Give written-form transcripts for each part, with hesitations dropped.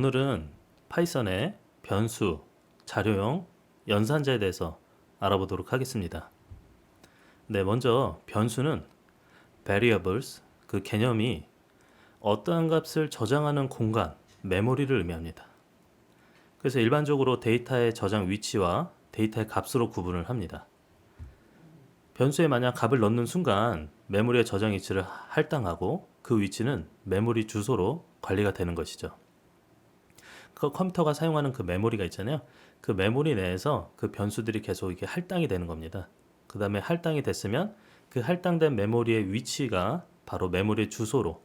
오늘은 파이썬의 변수, 자료형, 연산자에 대해서 알아보도록 하겠습니다. 네, 먼저 변수는 variables, 그 개념이 어떠한 값을 저장하는 공간, 메모리를 의미합니다. 그래서 일반적으로 데이터의 저장 위치와 데이터의 값으로 구분을 합니다. 변수에 만약 값을 넣는 순간 메모리의 저장 위치를 할당하고 그 위치는 메모리 주소로 관리가 되는 것이죠. 그 컴퓨터가 사용하는 그 메모리가 있잖아요. 그 메모리 내에서 그 변수들이 계속 이렇게 할당이 되는 겁니다. 그 다음에 할당이 됐으면 그 할당된 메모리의 위치가 바로 메모리의 주소로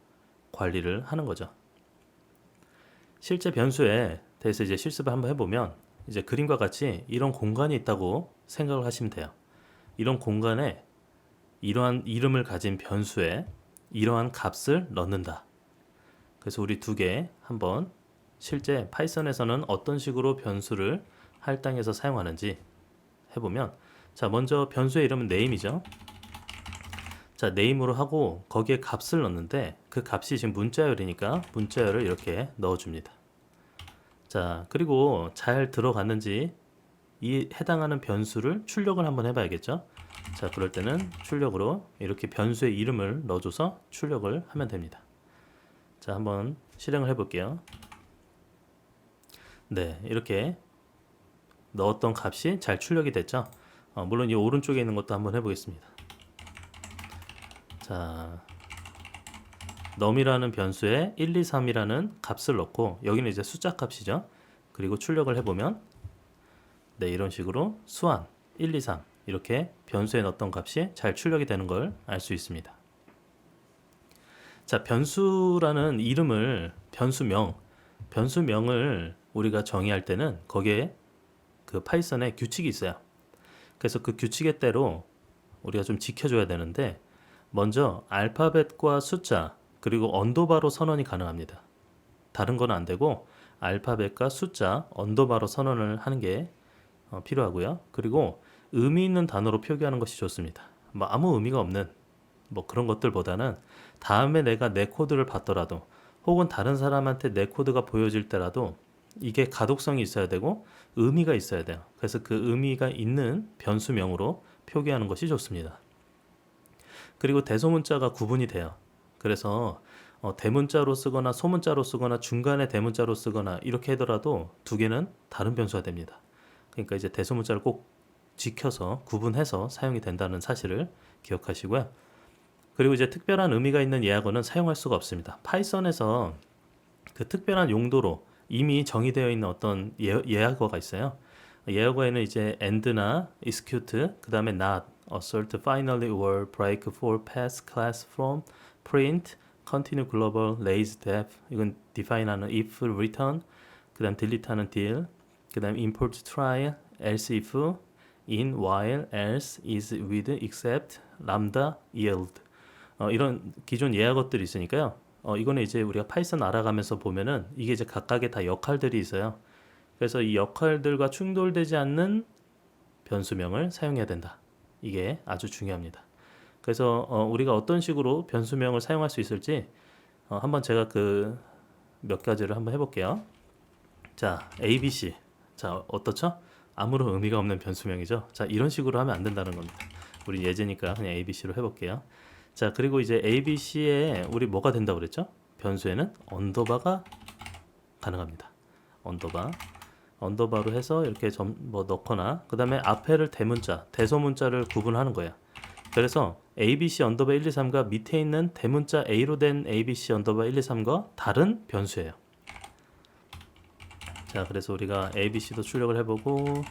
관리를 하는 거죠. 실제 변수에 대해서 이제 실습을 한번 해보면 이제 그림과 같이 이런 공간이 있다고 생각을 하시면 돼요. 이런 공간에 이러한 이름을 가진 변수에 이러한 값을 넣는다. 그래서 우리 두 개 한번 실제 파이썬에서는 어떤 식으로 변수를 할당해서 사용하는지 해보면, 자, 먼저 변수의 이름은 name이죠. 자, name으로 하고 거기에 값을 넣는데 그 값이 지금 문자열이니까 문자열을 이렇게 넣어줍니다. 자, 그리고 잘 들어갔는지 이 해당하는 변수를 출력을 한번 해봐야겠죠. 자, 그럴 때는 출력으로 이렇게 변수의 이름을 넣어줘서 출력을 하면 됩니다. 자, 한번 실행을 해볼게요. 네, 이렇게 넣었던 값이 잘 출력이 됐죠. 물론 이 오른쪽에 있는 것도 한번 해보겠습니다. 자, num이라는 변수에 1, 2, 3이라는 값을 넣고 여기는 이제 숫자 값이죠. 그리고 출력을 해보면 네, 이런 식으로 수완 1, 2, 3 이렇게 변수에 넣었던 값이 잘 출력이 되는 걸 알 수 있습니다. 자, 변수라는 이름을 변수명을 우리가 정의할 때는 거기에 그 파이썬에 규칙이 있어요. 그래서 그 규칙에 따로 우리가 좀 지켜줘야 되는데, 먼저 알파벳과 숫자 그리고 언더바로 선언이 가능합니다. 다른 건 안 되고 알파벳과 숫자, 언더바로 선언을 하는 게 필요하고요. 그리고 의미 있는 단어로 표기하는 것이 좋습니다. 뭐 아무 의미가 없는 뭐 그런 것들보다는 다음에 내가 내 코드를 봤더라도 혹은 다른 사람한테 내 코드가 보여질 때라도 이게 가독성이 있어야 되고 의미가 있어야 돼요. 그래서 그 의미가 있는 변수명으로 표기하는 것이 좋습니다. 그리고 대소문자가 구분이 돼요. 그래서 대문자로 쓰거나 소문자로 쓰거나 중간에 대문자로 쓰거나 이렇게 하더라도 두 개는 다른 변수가 됩니다. 그러니까 이제 대소문자를 꼭 지켜서 구분해서 사용이 된다는 사실을 기억하시고요. 그리고 이제 특별한 의미가 있는 예약어는 사용할 수가 없습니다. 파이썬에서 그 특별한 용도로 이미 정의되어 있는 어떤 예약어가 있어요. 예약어에는 이제 and나 execute, 그 다음에 not, assert, finally, or, break, for, pass, class, from, print, continue, global, raise, def, 이건 define하는 if, return, 그 다음 delete하는 del, 그 다음 import, try, else if, in, while, else, is, with, except, lambda, yield. 이런 기존 예약어들이 있으니까요. 이거는 이제 우리가 파이썬 알아가면서 보면은 이게 이제 각각의 다 역할들이 있어요. 그래서 이 역할들과 충돌되지 않는 변수명을 사용해야 된다. 이게 아주 중요합니다. 그래서 우리가 어떤 식으로 변수명을 사용할 수 있을지 한번 제가 그 몇 가지를 한번 해볼게요. 자, ABC. 자, 어떻죠? 아무런 의미가 없는 변수명이죠. 자, 이런 식으로 하면 안 된다는 겁니다. 우리 예제니까 그냥 ABC로 해볼게요. 자, 그리고 이제 ABC에 우리 뭐가 된다고 그랬죠? 변수에는 언더바가 가능합니다. 언더바로 해서 이렇게 뭐 넣거나, 그 다음에 앞에를 대문자, 대소문자를 구분하는 거예요. 그래서 ABC 언더바 1, 2, 3과 밑에 있는 대문자 A로 된 ABC 언더바 1, 2, 3과 다른 변수예요. 자, 그래서 우리가 ABC도 출력을 해보고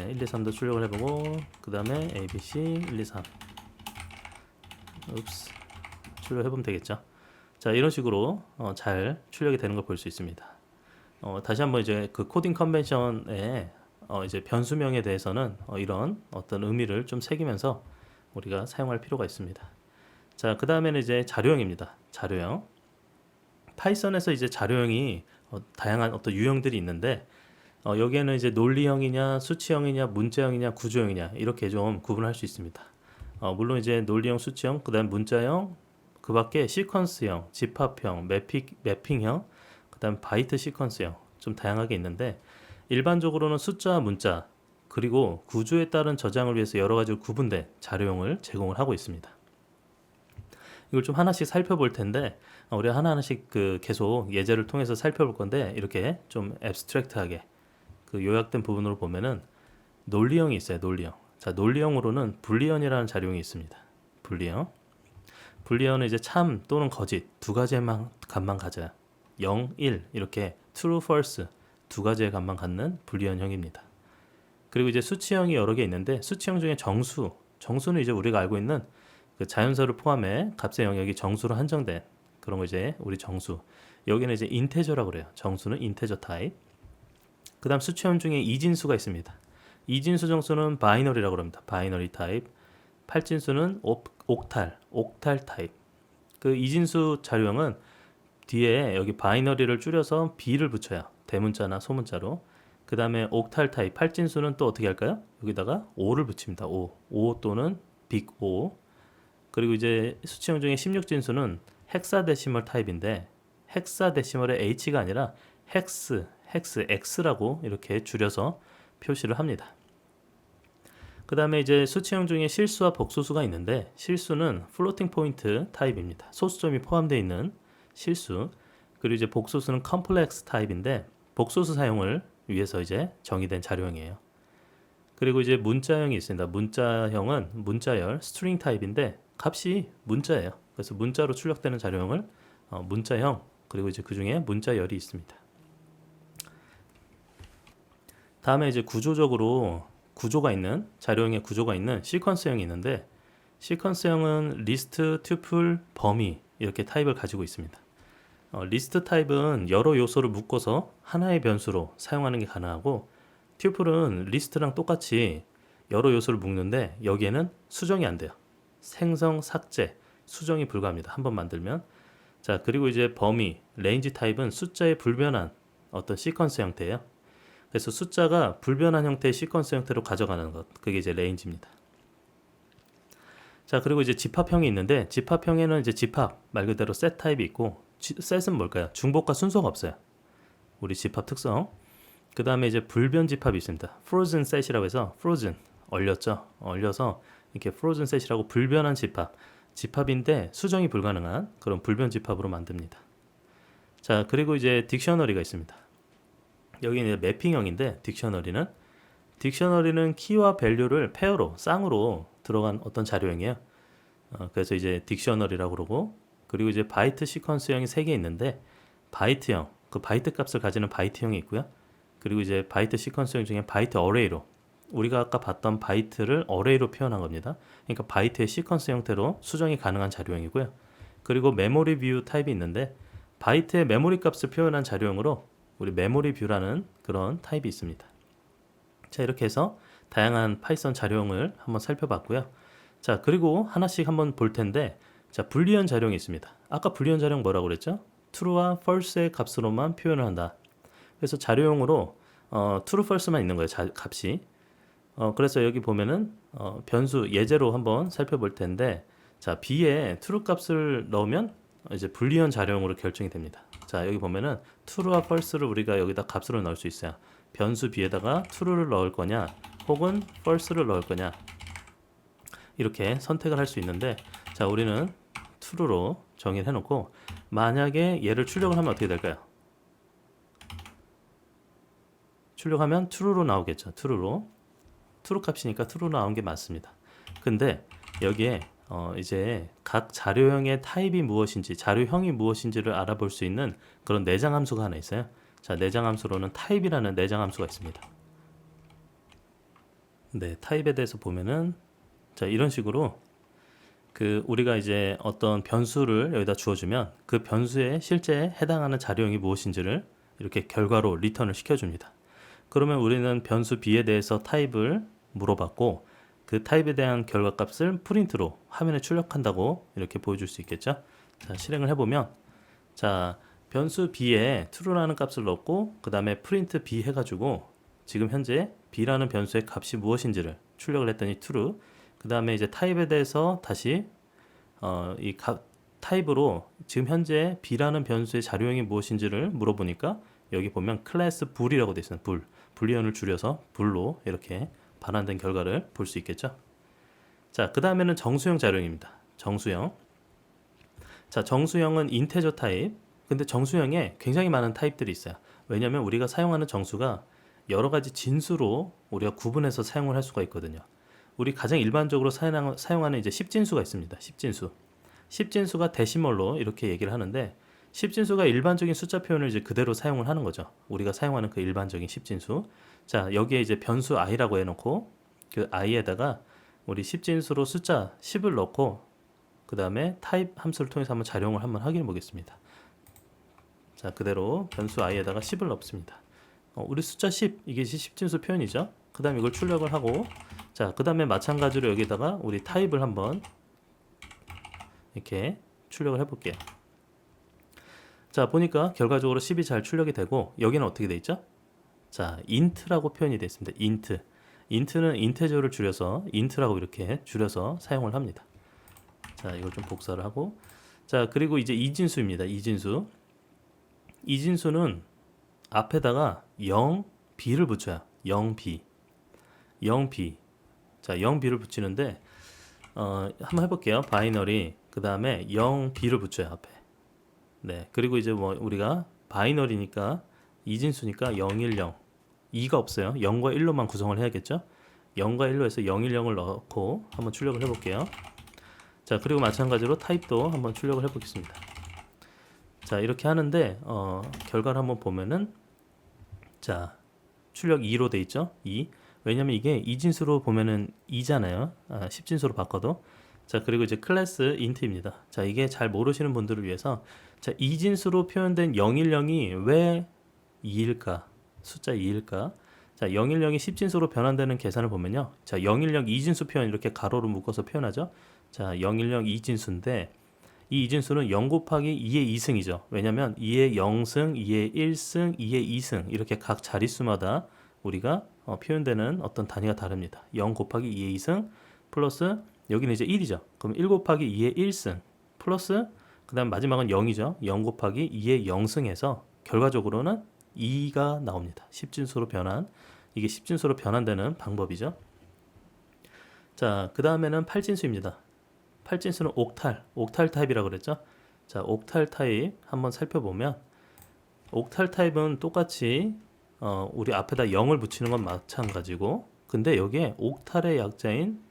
1, 2, 3도 출력을 해보고 그 다음에 ABC 1, 2, 3 출력해보면 되겠죠. 자, 이런 식으로 잘 출력이 되는 걸 볼 수 있습니다. 다시 한번 이제 그 코딩 컨벤션에 이제 변수명에 대해서는 이런 어떤 의미를 좀 새기면서 우리가 사용할 필요가 있습니다. 자, 그 다음에는 이제 자료형입니다. 자료형. 파이썬에서 이제 자료형이 다양한 어떤 유형들이 있는데 여기에는 이제 논리형이냐, 수치형이냐, 문자형이냐, 구조형이냐 이렇게 좀 구분할 수 있습니다. 물론 이제 논리형, 수치형, 그 다음 문자형, 그 밖에 시퀀스형, 집합형, 매핑형, 그 그다음 바이트 시퀀스형 좀 다양하게 있는데 일반적으로는 숫자, 문자 그리고 구조에 따른 저장을 위해서 여러 가지로 구분된 자료형을 제공을 하고 있습니다. 이걸 좀 하나씩 살펴볼 텐데 우리 하나하나씩 그 계속 예제를 통해서 살펴볼 건데 이렇게 좀 앱스트랙트하게 그 요약된 부분으로 보면은 논리형이 있어요. 논리형. 자, 논리형으로는 불리언이라는 자료형이 있습니다. 불리언. 불리언은 이제 참 또는 거짓 두 가지의 값만 가져요. 0, 1 이렇게 true, false 두 가지의 값만 갖는 불리언형입니다. 그리고 이제 수치형이 여러 개 있는데 수치형 중에 정수는 이제 우리가 알고 있는 그 자연수를 포함해 값의 영역이 정수로 한정된 그런 거 이제 우리 정수. 여기는 이제 인테저라고 그래요. 정수는 인테저 타입. 그다음 수치형 중에 이진수가 있습니다. 이진수 정수는 바이너리라고 합니다. 바이너리 타입. 8진수는 옥탈 타입. 그 이진수 자료형은 뒤에 여기 바이너리를 줄여서 B를 붙여요. 대문자나 소문자로. 그 다음에 옥탈 타입 8진수는 또 어떻게 할까요? 여기다가 5를 붙입니다. 5 또는 빅 5. 그리고 이제 수치형 중에 16진수는 헥사데시멀 타입인데 헥사데시멀의 H가 아니라 X라고 이렇게 줄여서 표시를 합니다. 그 다음에 이제 수치형 중에 실수와 복소수가 있는데 실수는 플로팅 포인트 타입입니다. 소수점이 포함되어 있는 실수. 그리고 이제 복소수는 컴플렉스 타입인데 복소수 사용을 위해서 이제 정의된 자료형이에요. 그리고 이제 문자형이 있습니다. 문자형은 문자열 스트링 타입인데 값이 문자예요. 그래서 문자로 출력되는 자료형을 문자형 그리고 이제 그 중에 문자열이 있습니다. 다음에 이제 구조적으로 구조가 있는 자료형의 구조가 있는 시퀀스형이 있는데 시퀀스형은 리스트, 튜플, 범위 이렇게 타입을 가지고 있습니다. 리스트 타입은 여러 요소를 묶어서 하나의 변수로 사용하는 게 가능하고 튜플은 리스트랑 똑같이 여러 요소를 묶는데 여기에는 수정이 안 돼요. 생성, 삭제, 수정이 불가합니다. 한번 만들면. 자, 그리고 이제 범위, 레인지 타입은 숫자의 불변한 어떤 시퀀스 형태예요. 그래서 숫자가 불변한 형태의 시퀀스 형태로 가져가는 것, 그게 이제 레인지입니다. 자, 그리고 이제 집합형이 있는데 집합형에는 이제 집합 말 그대로 셋 타입이 있고 셋은 뭘까요? 중복과 순서가 없어요. 우리 집합 특성. 그 다음에 이제 불변 집합이 있습니다. frozen set이라고 해서 frozen 얼렸죠. 얼려서 이렇게 frozen set이라고 불변한 집합인데 수정이 불가능한 그런 불변 집합으로 만듭니다. 자, 그리고 이제 딕셔너리가 있습니다. 여기는 이제 매핑형인데 딕셔너리는 키와 밸류를 페어로 쌍으로 들어간 어떤 자료형이에요. 그래서 이제 딕셔너리라고 그러고 그리고 이제 바이트 시퀀스형이 3개 있는데 바이트형, 그 바이트 값을 가지는 바이트형이 있고요. 그리고 이제 바이트 시퀀스형 중에 바이트 어레이로 우리가 아까 봤던 바이트를 어레이로 표현한 겁니다. 그러니까 바이트의 시퀀스 형태로 수정이 가능한 자료형이고요. 그리고 메모리 뷰 타입이 있는데 바이트의 메모리 값을 표현한 자료형으로 우리 메모리 뷰라는 그런 타입이 있습니다. 자, 이렇게 해서 다양한 파이썬 자료형을 한번 살펴봤고요. 자, 그리고 하나씩 한번 볼 텐데 자, 불리언 자료형이 있습니다. 아까 불리언 자료형 뭐라고 그랬죠? true와 false의 값으로만 표현을 한다. 그래서 자료형으로 true, false만 있는 거예요. 값이. 그래서 여기 보면은 변수 예제로 한번 살펴볼 텐데 자, b에 true 값을 넣으면 이제 불리언 자료형으로 결정이 됩니다. 자, 여기 보면은 true와 false를 우리가 여기다 값으로 넣을 수 있어요. 변수 b에다가 true를 넣을 거냐 혹은 false를 넣을 거냐 이렇게 선택을 할 수 있는데 자, 우리는 true로 정의를 해놓고 만약에 얘를 출력을 하면 어떻게 될까요? 출력하면 true로 나오겠죠. true로. true 값이니까 true 나온 게 맞습니다. 근데 여기에 이제 각 자료형의 타입이 무엇인지, 자료형이 무엇인지를 알아볼 수 있는 그런 내장 함수가 하나 있어요. 자, 내장 함수로는 타입이라는 내장 함수가 있습니다. 네, 타입에 대해서 보면은 자, 이런 식으로 그 우리가 이제 어떤 변수를 여기다 주어주면 그 변수에 실제 해당하는 자료형이 무엇인지를 이렇게 결과로 리턴을 시켜줍니다. 그러면 우리는 변수 b에 대해서 타입을 물어봤고 그 타입에 대한 결과값을 프린트로 화면에 출력한다고 이렇게 보여줄 수 있겠죠. 자, 실행을 해보면 자, 변수 b에 true라는 값을 넣고 그 다음에 프린트 b 해가지고 지금 현재 b라는 변수의 값이 무엇인지를 출력을 했더니 true. 그 다음에 이제 타입에 대해서 다시 타입으로 지금 현재 B라는 변수의 자료형이 무엇인지를 물어보니까 여기 보면 클래스 불이라고 되어 있어요. 불리언을 줄여서 불로 이렇게 반환된 결과를 볼 수 있겠죠. 자, 그 다음에는 정수형 자료형입니다. 정수형. 자, 정수형은 인테저 타입. 근데 정수형에 굉장히 많은 타입들이 있어요. 왜냐하면 우리가 사용하는 정수가 여러 가지 진수로 우리가 구분해서 사용을 할 수가 있거든요. 우리 가장 일반적으로 사용하는 이제 10진수가 있습니다. 10진수. 10진수가 데시멀로 이렇게 얘기를 하는데 10진수가 일반적인 숫자 표현을 이제 그대로 사용을 하는 거죠. 우리가 사용하는 그 일반적인 10진수. 자, 여기에 이제 변수 i라고 해놓고 그 i에다가 우리 10진수로 숫자 10을 넣고 그 다음에 타입 함수를 통해서 한번 자료형을 한번 확인해 보겠습니다. 자, 그대로 변수 i에다가 10을 넣습니다. 우리 숫자 10, 이게 10진수 표현이죠. 그 다음에 이걸 출력을 하고, 자, 그 다음에 마찬가지로 여기다가 우리 타입을 한번 이렇게 출력을 해볼게요. 자, 보니까 결과적으로 10이 잘 출력이 되고, 여기는 어떻게 돼 있죠? 자, int라고 표현이 되어 있습니다. int. int는 인테저를 줄여서 int라고 이렇게 줄여서 사용을 합니다. 자, 이걸 좀 복사를 하고, 자, 그리고 이제 이진수입니다. 이진수. 이진수는 앞에다가 0b를 붙여요. 0b. 0b. 자, 0b를 붙이는데 한번 해볼게요. 바이너리. 그 다음에 0b를 붙여요. 앞에. 네. 그리고 이제 뭐 우리가 바이너리니까 이진수니까 010. 2가 없어요. 0과 1로만 구성을 해야겠죠. 0과 1로 해서 010을 넣고 한번 출력을 해볼게요. 자, 그리고 마찬가지로 타입도 한번 출력을 해보겠습니다. 자, 이렇게 하는데 결과를 한번 보면은 자, 출력 2로 돼 있죠. 2. 왜냐면 이게 이진수로 보면은 2잖아요. 10진수로 바꿔도. 자, 그리고 이제 클래스 int입니다. 자, 이게 잘 모르시는 분들을 위해서 자, 이진수로 표현된 010이 왜 2일까? 숫자 2일까? 자, 010이 10진수로 변환되는 계산을 보면요. 자, 010 이진수 표현 이렇게 가로로 묶어서 표현하죠. 자, 010 이진수인데 이 이진수는 0 곱하기 2의 2승이죠. 왜냐면 2의 0승, 2의 1승, 2의 2승 이렇게 각 자릿수마다 우리가 표현되는 어떤 단위가 다릅니다. 0 곱하기 2의 2승 플러스 여기는 이제 1이죠. 그럼 1 곱하기 2의 1승 플러스 그 다음 마지막은 0이죠. 0 곱하기 2의 0승에서 결과적으로는 2가 나옵니다. 10진수로 변환. 이게 10진수로 변환되는 방법이죠. 자, 그 다음에는 8진수입니다. 8진수는 옥탈 타입이라고 그랬죠. 자, 옥탈 타입 한번 살펴보면 옥탈 타입은 똑같이 우리 앞에다 0을 붙이는 건 마찬가지고 근데 여기에 옥탈의 약자인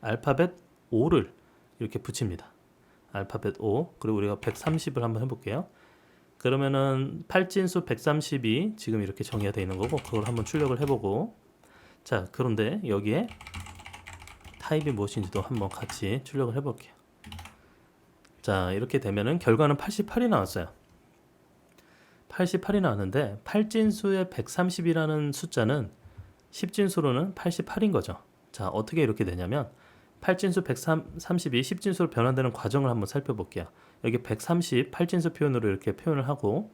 알파벳 5를 이렇게 붙입니다. 알파벳 5 그리고 우리가 130을 한번 해볼게요. 그러면은 8진수 130이 지금 이렇게 정의가 되어 있는 거고 그걸 한번 출력을 해보고 자, 그런데 여기에 타입이 무엇인지도 한번 같이 출력을 해볼게요. 자, 이렇게 되면은 결과는 88이 나왔어요. 88이 나왔는데 8진수의 130이라는 숫자는 10진수로는 88인 거죠. 자, 어떻게 이렇게 되냐면 8진수 130이 10진수로 변환되는 과정을 한번 살펴볼게요. 여기 130 8진수 표현으로 이렇게 표현을 하고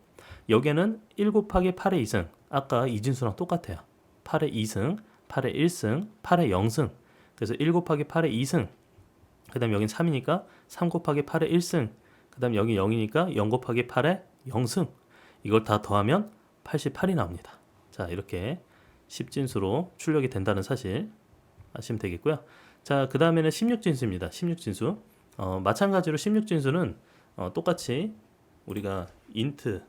여기에는 1 곱하기 8의 2승 아까 2진수랑 똑같아요. 8의 2승, 8의 1승, 8의 0승 그래서 1 곱하기 8의 2승 그 다음 여긴 3이니까 3 곱하기 8의 1승 그 다음 여기 0이니까 0 곱하기 8의 0승 이걸 다 더하면 88이 나옵니다. 자, 이렇게 10진수로 출력이 된다는 사실 아시면 되겠고요. 자, 그 다음에는 16진수입니다. 16진수 마찬가지로 16진수는 똑같이 우리가 int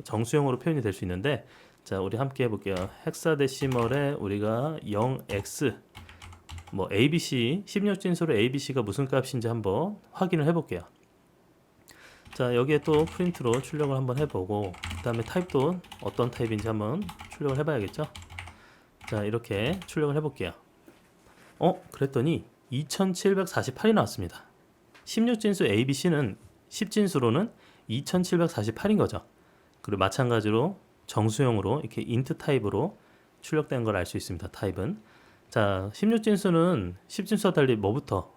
정수형으로 표현이 될 수 있는데 자, 우리 함께 해볼게요. 헥사데시멀에 우리가 0x 뭐 ABC 16진수로 ABC가 무슨 값인지 한번 확인을 해볼게요. 자, 여기에 또 프린트로 출력을 한번 해보고 그 다음에 타입도 어떤 타입인지 한번 출력을 해봐야겠죠. 자, 이렇게 출력을 해볼게요. 그랬더니 2748이 나왔습니다. 16진수 ABC는 10진수로는 2748인 거죠. 그리고 마찬가지로 정수형으로 이렇게 int 타입으로 출력된 걸 알 수 있습니다. 타입은 자, 16진수는 10진수와 달리 뭐부터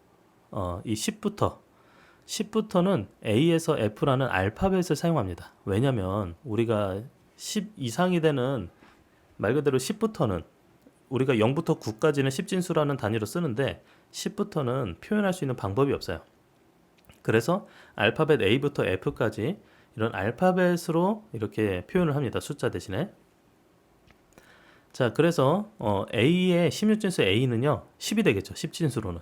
이 10부터는 A에서 F라는 알파벳을 사용합니다. 왜냐면 우리가 10 이상이 되는 말 그대로 10부터는 우리가 0부터 9까지는 10진수라는 단위로 쓰는데 10부터는 표현할 수 있는 방법이 없어요. 그래서 알파벳 A부터 F까지 이런 알파벳으로 이렇게 표현을 합니다. 숫자 대신에. 자, 그래서 A의 16진수 A는요 10이 되겠죠. 10진수로는.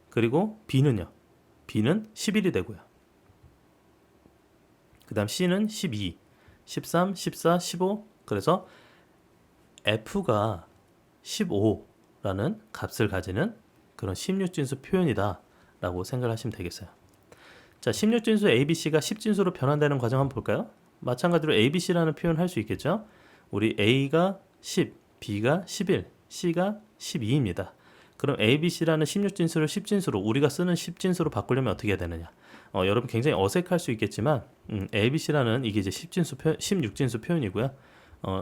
그리고 B는요. B는 11이 되고요. 그 다음 C는 12, 13, 14, 15. 그래서 F가 15라는 값을 가지는 그런 16진수 표현이다 라고 생각을 하시면 되겠어요. 자, 16진수 ABC가 10진수로 변환되는 과정 한번 볼까요? 마찬가지로 ABC라는 표현을 할 수 있겠죠. 우리 A가 10, B가 11, C가 12입니다. 그럼 ABC라는 16진수를 10진수로 우리가 쓰는 10진수로 바꾸려면 어떻게 해야 되느냐? 여러분 굉장히 어색할 수 있겠지만 ABC라는 이게 이제 16진수 표현이고요.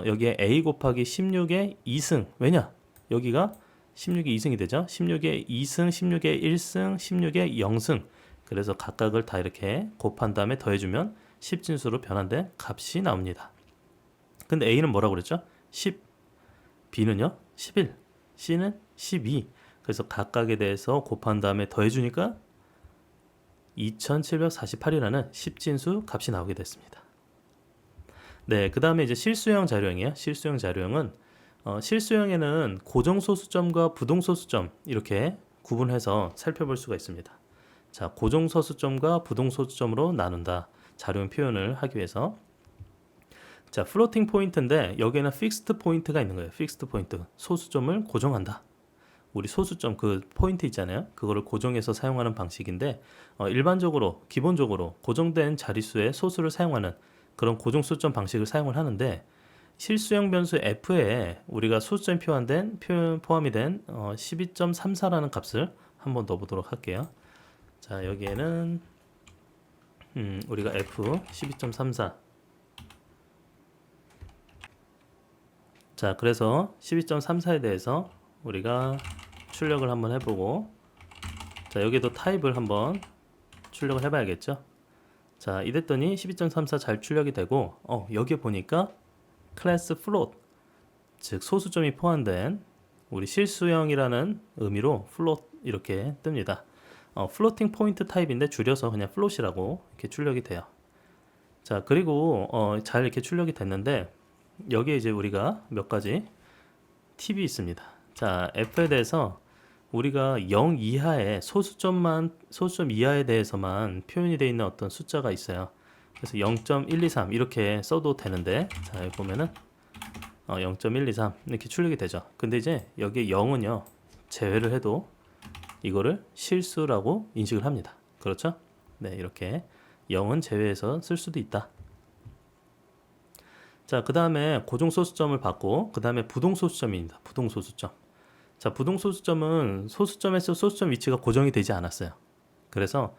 여기에 A 곱하기 16의 2승. 왜냐? 여기가 16의 2승이 되죠. 16의 2승, 16의 1승, 16의 0승. 그래서 각각을 다 이렇게 곱한 다음에 더해주면 10진수로 변환된 값이 나옵니다. 근데 A는 뭐라고 그랬죠? 10, B는요? 11, C는 12. 그래서 각각에 대해서 곱한 다음에 더해주니까 2748이라는 10진수 값이 나오게 됐습니다. 네, 그 다음에 이제 실수형 자료형이에요. 실수형 자료형은 실수형에는 고정소수점과 부동소수점 이렇게 구분해서 살펴볼 수가 있습니다. 자, 고정소수점과 부동소수점으로 나눈다. 자료형 표현을 하기 위해서. 자, 플로팅 포인트인데 여기에는 픽스트 포인트가 있는 거예요. 픽스트 포인트. 소수점을 고정한다. 우리 소수점 그 포인트 있잖아요. 그거를 고정해서 사용하는 방식인데 일반적으로 기본적으로 고정된 자릿수의 소수를 사용하는 그런 고정 소수점 방식을 사용을 하는데 실수형 변수 f에 우리가 소수점이 포함이 된 12.34라는 값을 한번 넣어보도록 할게요. 자, 여기에는 우리가 f 12.34. 자, 그래서 12.34에 대해서 우리가 출력을 한번 해보고, 자, 여기도 타입을 한번 출력을 해봐야겠죠. 자, 이랬더니 12.34 잘 출력이 되고, 여기에 보니까 클래스 플롯, 즉 소수점이 포함된 우리 실수형이라는 의미로 플롯 이렇게 뜹니다. 플로팅 포인트 타입인데 줄여서 그냥 플롯이라고 이렇게 출력이 돼요. 자, 그리고 잘 이렇게 출력이 됐는데 여기에 이제 우리가 몇 가지 팁이 있습니다. 자, f에 대해서 우리가 0 이하의 소수점 이하에 대해서만 표현이 되어 있는 어떤 숫자가 있어요. 그래서 0.123 이렇게 써도 되는데, 자, 여기 보면은 0.123 이렇게 출력이 되죠. 근데 이제 여기에 0은요 제외를 해도 이거를 실수라고 인식을 합니다. 그렇죠? 네, 이렇게 0은 제외해서 쓸 수도 있다. 자, 그 다음에 고정소수점을 받고 그 다음에 부동소수점입니다. 부동소수점. 자, 부동소수점은 소수점에서 소수점 위치가 고정이 되지 않았어요. 그래서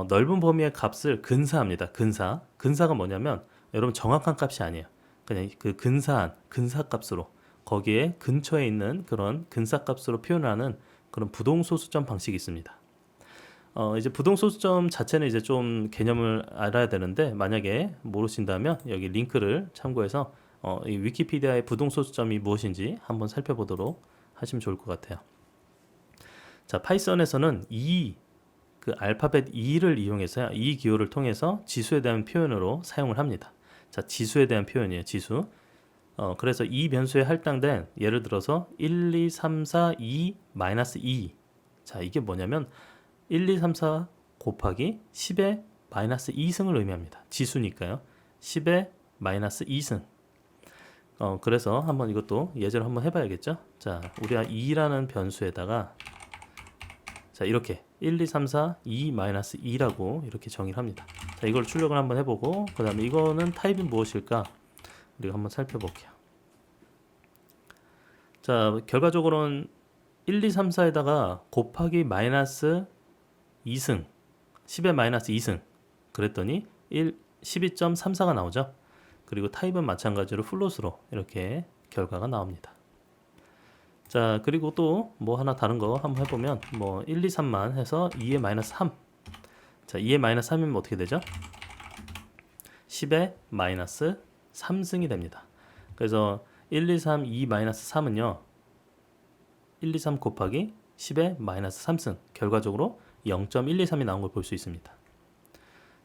넓은 범위의 값을 근사합니다. 근사가 뭐냐면 여러분 정확한 값이 아니에요. 그냥 그 근사한 근사값으로 거기에 근처에 있는 그런 근사값으로 표현하는 그런 부동소수점 방식이 있습니다. 이제 부동소수점 자체는 이제 좀 개념을 알아야 되는데 만약에 모르신다면 여기 링크를 참고해서 이 위키피디아의 부동소수점이 무엇인지 한번 살펴보도록 하시면 좋을 것 같아요. 자, 파이썬에서는 그 알파벳 E를 이용해서요. E 기호를 통해서 지수에 대한 표현으로 사용을 합니다. 자, 지수에 대한 표현이에요. 지수. 그래서 이 변수에 할당된 예를 들어서 1, 2, 3, 4, 2, 마이너스 2. 자, 이게 뭐냐면 1, 2, 3, 4 곱하기 10의 마이너스 2승을 의미합니다. 지수니까요. 10의 마이너스 2승. 그래서 한번 이것도 예제로 한번 해봐야겠죠. 자, 우리가 2라는 변수에다가 자, 이렇게 1, 2, 3, 4, 2, 마이너스 2라고 이렇게 정의를 합니다. 자, 이걸 출력을 한번 해보고 그 다음에 이거는 타입이 무엇일까? 우리가 한번 살펴볼게요. 자, 결과적으로는 1, 2, 3, 4에다가 곱하기 마이너스 2승 10의 마이너스 2승 그랬더니 12.34가 나오죠. 그리고 타입은 마찬가지로 플롯으로 이렇게 결과가 나옵니다. 자, 그리고 또 뭐 하나 다른 거 한번 해보면 뭐 1, 2, 3만 해서 2의 마이너스 3. 자, 2의 마이너스 3이면 어떻게 되죠? 10의 마이너스 3승이 됩니다. 그래서 1, 2, 3, 2 마이너스 3은요 1, 2, 3 곱하기 10의 마이너스 3승 결과적으로 0.123이 나온 걸 볼 수 있습니다.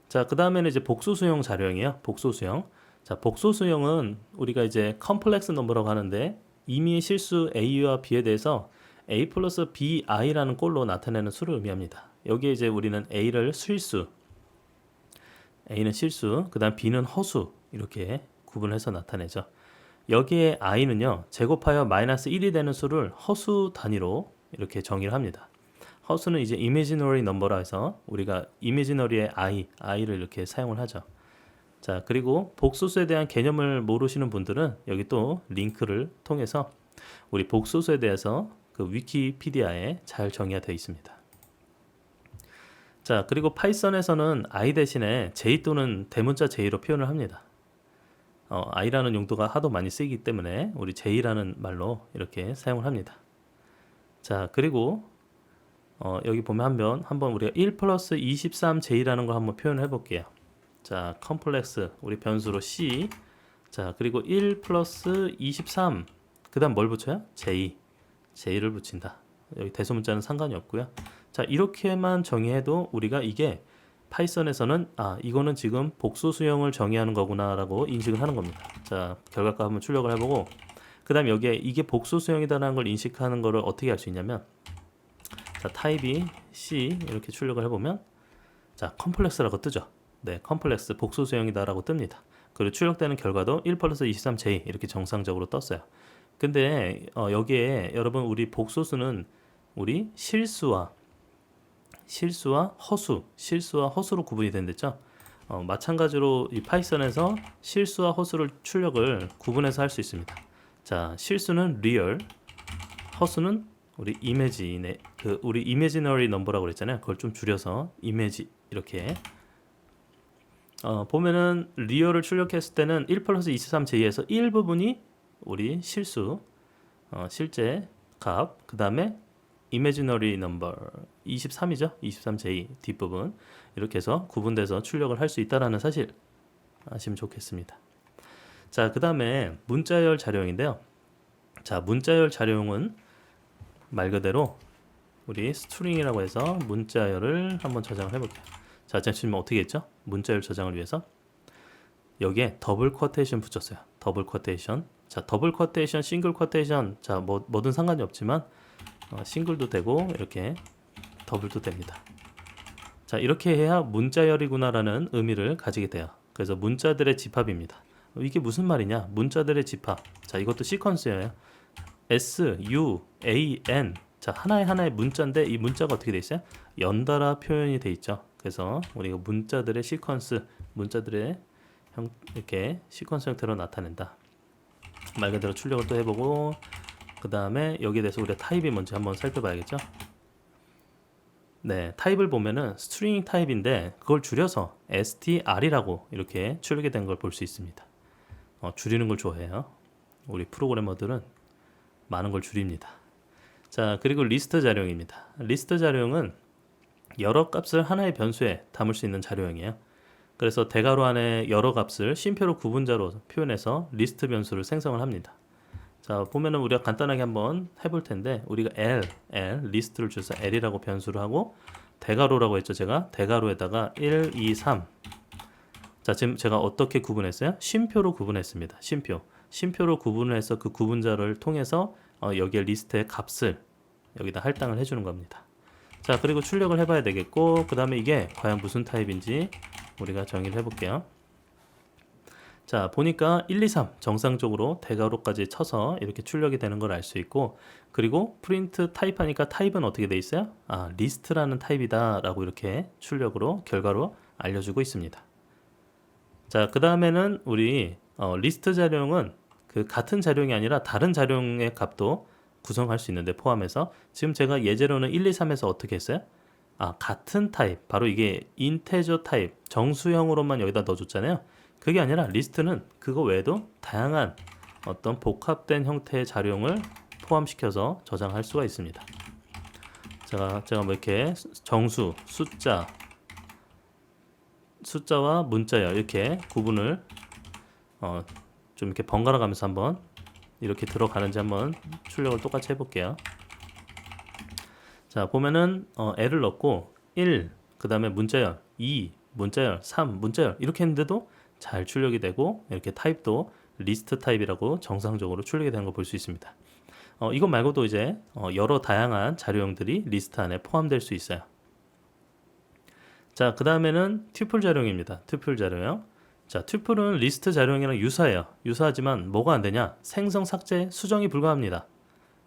자, 그 다음에는 이제 복소 수형 자료형이에요. 복소 수형. 자, 복소 수형은 우리가 이제 컴플렉스 넘버라고 하는데 이미 실수 a와 b에 대해서 a 플러스 bi라는 꼴로 나타내는 수를 의미합니다. 여기에 이제 우리는 a를 실수, a는 실수, 그 다음 b는 허수 이렇게 구분해서 나타내죠. 여기에 i는요 제곱하여 마이너스 1이 되는 수를 허수 단위로 이렇게 정의를 합니다. 허수는 이제 imaginary number라 해서 우리가 imaginary의 i를 이렇게 사용을 하죠. 자, 그리고 복소수에 대한 개념을 모르시는 분들은 여기 또 링크를 통해서 우리 복소수에 대해서 그 위키피디아에 잘 정의가 되어 있습니다. 자, 그리고 파이썬에서는 i 대신에 j 또는 대문자 j로 표현을 합니다. i라는 용도가 하도 많이 쓰이기 때문에 우리 j라는 말로 이렇게 사용을 합니다. 자, 그리고 여기 보면 한번 우리가 1 플러스 23j라는 걸 한번 표현을 해볼게요. 자, 컴플렉스 우리 변수로 c. 자, 그리고 1 플러스 23. 그 다음 뭘 붙여요? j를 붙인다. 여기 대소문자는 상관이 없고요. 자, 이렇게만 정의해도 우리가 이게 파이썬에서는 이거는 지금 복소 수형을 정의하는 거구나 라고 인식을 하는 겁니다. 자, 결과값 한번 출력을 해보고 그 다음 여기에 이게 복소 수형이다라는 걸 인식하는 거를 어떻게 할 수 있냐면 자, 타입이 C 이렇게 출력을 해보면 자, 컴플렉스라고 뜨죠. 네, 컴플렉스 복소 수형이다라고 뜹니다. 그리고 출력되는 결과도 1 플러스 23j 이렇게 정상적으로 떴어요. 근데 여기에 여러분 우리 복소수는 우리 실수와 허수로 구분이 된댔죠. 마찬가지로 이 파이썬에서 실수와 허수를 출력을 구분해서 할 수 있습니다. 자, 실수는 real, 허수는 우리 우리 imaginary number라고 그랬잖아요. 그걸 좀 줄여서 image 이렇게 보면은 리얼을 출력했을 때는 1 플러스 23j에서 일부분이 우리 실수, 실제 값, 그 다음에 imaginary number 23이죠. 23j 뒷부분 이렇게 해서 구분돼서 출력을 할 수 있다는 사실 아시면 좋겠습니다. 자, 그 다음에 문자열 자료형인데요. 자, 문자열 자료형은 말 그대로 우리 스트링이라고 해서 문자열을 한번 저장을 해볼게요. 자, 지금 어떻게 했죠? 문자열 저장을 위해서 여기에 더블 쿼테이션 붙였어요. 더블 쿼테이션. 자, 더블 쿼테이션, 싱글 쿼테이션. 자, 뭐든 상관이 없지만 싱글도 되고 이렇게 더블도 됩니다. 자, 이렇게 해야 문자열이구나라는 의미를 가지게 돼요. 그래서 문자들의 집합입니다. 이게 무슨 말이냐? 문자들의 집합. 자, 이것도 시퀀스예요. S, U, A, N. 자, 하나의 문자인데 이 문자가 어떻게 돼 있어요? 연달아 표현이 돼 있죠. 그래서 우리가 문자들의 시퀀스, 문자들의 이렇게 시퀀스 형태로 나타낸다. 말 그대로 출력을 또 해보고 그 다음에 여기에 대해서 우리가 타입이 뭔지 한번 살펴봐야겠죠. 네, 타입을 보면은 스트링 타입인데 그걸 줄여서 str이라고 이렇게 출력이 된 걸 볼 수 있습니다. 줄이는 걸 좋아해요. 우리 프로그래머들은 많은 걸 줄입니다. 자, 그리고 리스트 자료형입니다. 리스트 자료형은 여러 값을 하나의 변수에 담을 수 있는 자료형이에요. 그래서 대괄호 안에 여러 값을 쉼표로 구분자로 표현해서 리스트 변수를 생성을 합니다. 자, 보면은 우리가 간단하게 한번 해볼 텐데 우리가 리스트를 줘서 L이라고 변수를 하고 대괄호라고 했죠. 제가 대괄호에다가 1, 2, 3. 자, 지금 제가 어떻게 구분했어요? 쉼표로 구분했습니다. 쉼표로 구분을 해서 그 구분자를 통해서 여기에 리스트의 값을 여기다 할당을 해주는 겁니다. 자, 그리고 출력을 해봐야 되겠고 그 다음에 이게 과연 무슨 타입인지 우리가 정의를 해볼게요. 자, 보니까 1, 2, 3 정상적으로 대괄호까지 쳐서 이렇게 출력이 되는 걸 알 수 있고 그리고 프린트 타입하니까 타입은 어떻게 돼 있어요? 리스트라는 타입이다 라고 이렇게 출력으로 결과로 알려주고 있습니다. 자, 그 다음에는 우리 리스트 자료형은 그 같은 자료형이 아니라 다른 자료형의 값도 구성할 수 있는데 포함해서 지금 제가 예제로는 1, 2, 3에서 어떻게 했어요? 같은 타입, 바로 이게 인테저 타입, 정수형으로만 여기다 넣어줬잖아요. 그게 아니라 리스트는 그거 외에도 다양한 어떤 복합된 형태의 자료형을 포함시켜서 저장할 수가 있습니다. 제가 뭐 이렇게 정수, 숫자와 문자열 이렇게 구분을 좀 이렇게 번갈아 가면서 한번 이렇게 들어가는지 한번 출력을 똑같이 해볼게요. 자, 보면은 L을 넣고 1, 그 다음에 문자열, 2, 문자열, 3, 문자열 이렇게 했는데도 잘 출력이 되고 이렇게 타입도 리스트 타입이라고 정상적으로 출력이 되는 걸 볼 수 있습니다. 이것 말고도 이제 여러 다양한 자료형들이 리스트 안에 포함될 수 있어요. 자, 그 다음에는 튜플 자료형입니다. 튜플 자료형. 자, 튜플은 리스트 자료형이랑 유사해요. 유사하지만 뭐가 안 되냐? 생성, 삭제, 수정이 불가합니다.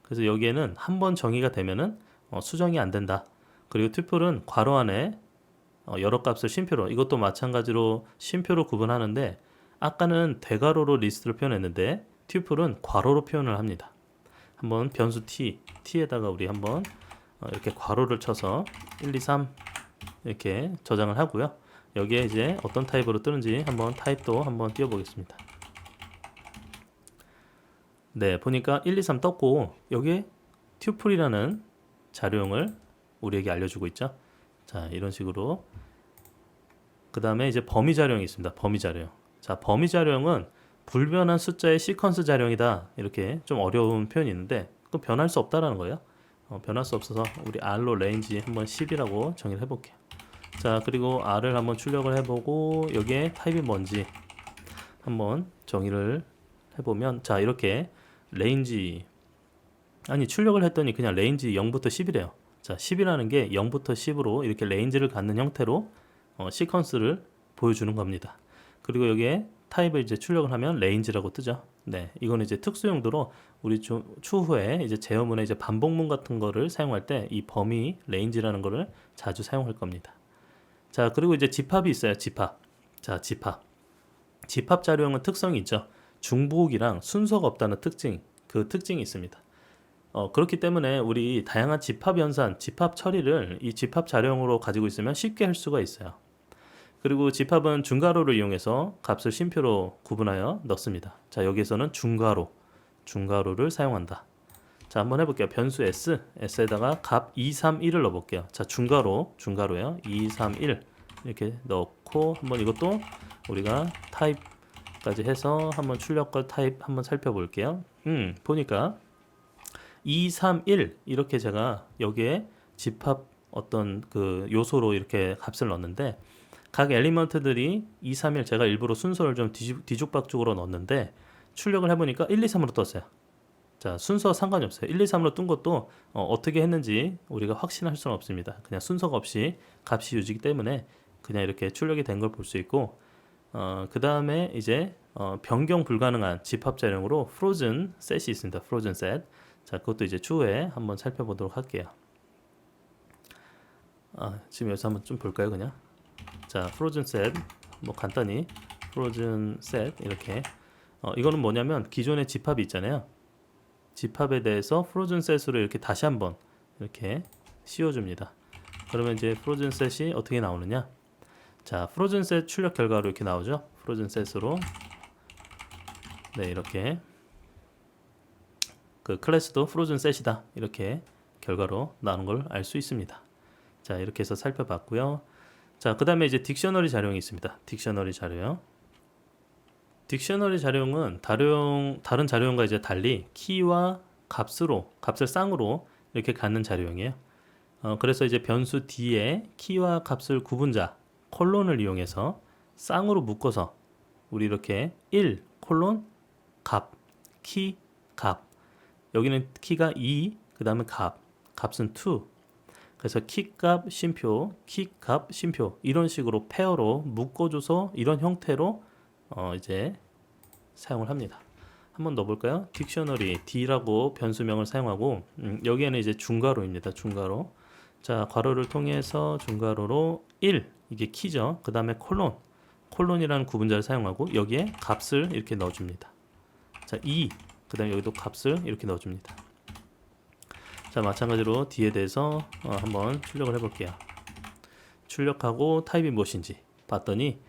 그래서 여기에는 한번 정의가 되면은 수정이 안 된다. 그리고 튜플은 괄호 안에 여러 값을 쉼표로, 이것도 마찬가지로 쉼표로 구분하는데 아까는 대괄호로 리스트를 표현했는데 튜플은 괄호로 표현을 합니다. 한번 변수 t에다가 우리 한번 이렇게 괄호를 쳐서 1, 2, 3 이렇게 저장을 하고요. 여기에 이제 어떤 타입으로 뜨는지 한번 타입도 한번 띄워보겠습니다. 네, 보니까 1, 2, 3 떴고 여기에 튜플이라는 자료형을 우리에게 알려주고 있죠. 자, 이런 식으로. 그 다음에 이제 범위 자료형이 있습니다. 범위 자료형. 자, 범위 자료형은 불변한 숫자의 시퀀스 자료형이다. 이렇게 좀 어려운 표현이 있는데 그건 변할 수 없다라는 거예요. 변할 수 없어서 우리 r로 range 한번 10이라고 정의를 해볼게요. 자, 그리고 r을 한번 출력을 해보고 여기에 타입이 뭔지 한번 정의를 해보면, 자, 이렇게 range, 아니 출력을 했더니 그냥 range 0부터 10이래요. 자, 10이라는 게 0부터 10으로 이렇게 range를 갖는 형태로 시퀀스를 보여주는 겁니다. 그리고 여기에 타입을 이제 출력을 하면 range라고 뜨죠. 네, 이거는 이제 특수 용도로 우리 추후에 이제 제어문에 이제 반복문 같은 거를 사용할 때 이 범위 range라는 거를 자주 사용할 겁니다. 자, 그리고 이제 집합이 있어요. 집합. 자, 집합 자료형은 특성이 있죠. 중복이랑 순서가 없다는 그 특징이 있습니다. 그렇기 때문에 우리 다양한 집합 연산, 집합 처리를 이 집합 자료형으로 가지고 있으면 쉽게 할 수가 있어요. 그리고 집합은 중괄호를 이용해서 값을 쉼표로 구분하여 넣습니다. 자, 여기에서는 중괄호를 사용한다. 자, 한번 해볼게요. 변수 s에다가 값 2, 3, 1을 넣어볼게요. 자, 중괄호예요. 2, 3, 1 이렇게 넣고 한번 이것도 우리가 타입까지 해서 한번 출력과 타입 한번 살펴볼게요. 보니까 2, 3, 1 이렇게 제가 여기에 집합 어떤 그 요소로 이렇게 값을 넣었는데 각 엘리먼트들이 2, 3, 1 제가 일부러 순서를 좀 뒤죽박죽으로 넣었는데 출력을 해보니까 1, 2, 3으로 떴어요. 자, 순서 상관이 없어요. 1, 2, 3으로 뜬 것도 어떻게 했는지 우리가 확신할 수는 없습니다. 그냥 순서가 없이 값이 유지기 때문에 그냥 이렇게 출력이 된 걸 볼 수 있고, 그 다음에 이제 변경 불가능한 집합 자료형으로 frozen set이 있습니다. frozen set. 자, 그것도 이제 추후에 한번 살펴보도록 할게요. 지금 여기서 한번 좀 볼까요, 그냥? 자, frozen set, 뭐 간단히 frozen set 이렇게. 이거는 뭐냐면 기존의 집합이 있잖아요. 집합에 대해서 frozen set으로 이렇게 다시 한번 이렇게 씌워줍니다. 그러면 이제 frozen set이 어떻게 나오느냐? 자, frozen set 출력 결과로 이렇게 나오죠. frozen set으로. 네, 이렇게. 그 클래스도 frozen set이다. 이렇게 결과로 나오는 걸 알 수 있습니다. 자, 이렇게 해서 살펴봤고요. 자, 그 다음에 이제 딕셔너리 자료형이 있습니다. 딕셔너리 자료형. 딕셔너리 자료형은 다른 자료형과 이제 달리 키와 값을 쌍으로 이렇게 갖는 자료형이에요. 그래서 이제 변수 D에 키와 값을 구분자 콜론을 이용해서 쌍으로 묶어서 우리 이렇게 1 콜론 값, 키, 값. 여기는 키가 2, 그 다음에 값은 2. 그래서 키값 쉼표, 키값 쉼표 이런 식으로 페어로 묶어줘서 이런 형태로 이제 사용을 합니다. 한번 넣어볼까요? 딕셔너리 D라고 변수명을 사용하고 여기에는 이제 중괄호입니다. 중괄호. 자, 괄호를 통해서 중괄호로 1 이게 키죠. 그 다음에 콜론이라는 구분자를 사용하고 여기에 값을 이렇게 넣어줍니다. 자, 2 그 다음에 여기도 값을 이렇게 넣어줍니다. 자, 마찬가지로 D에 대해서 한번 출력을 해볼게요. 출력하고 타입이 무엇인지 봤더니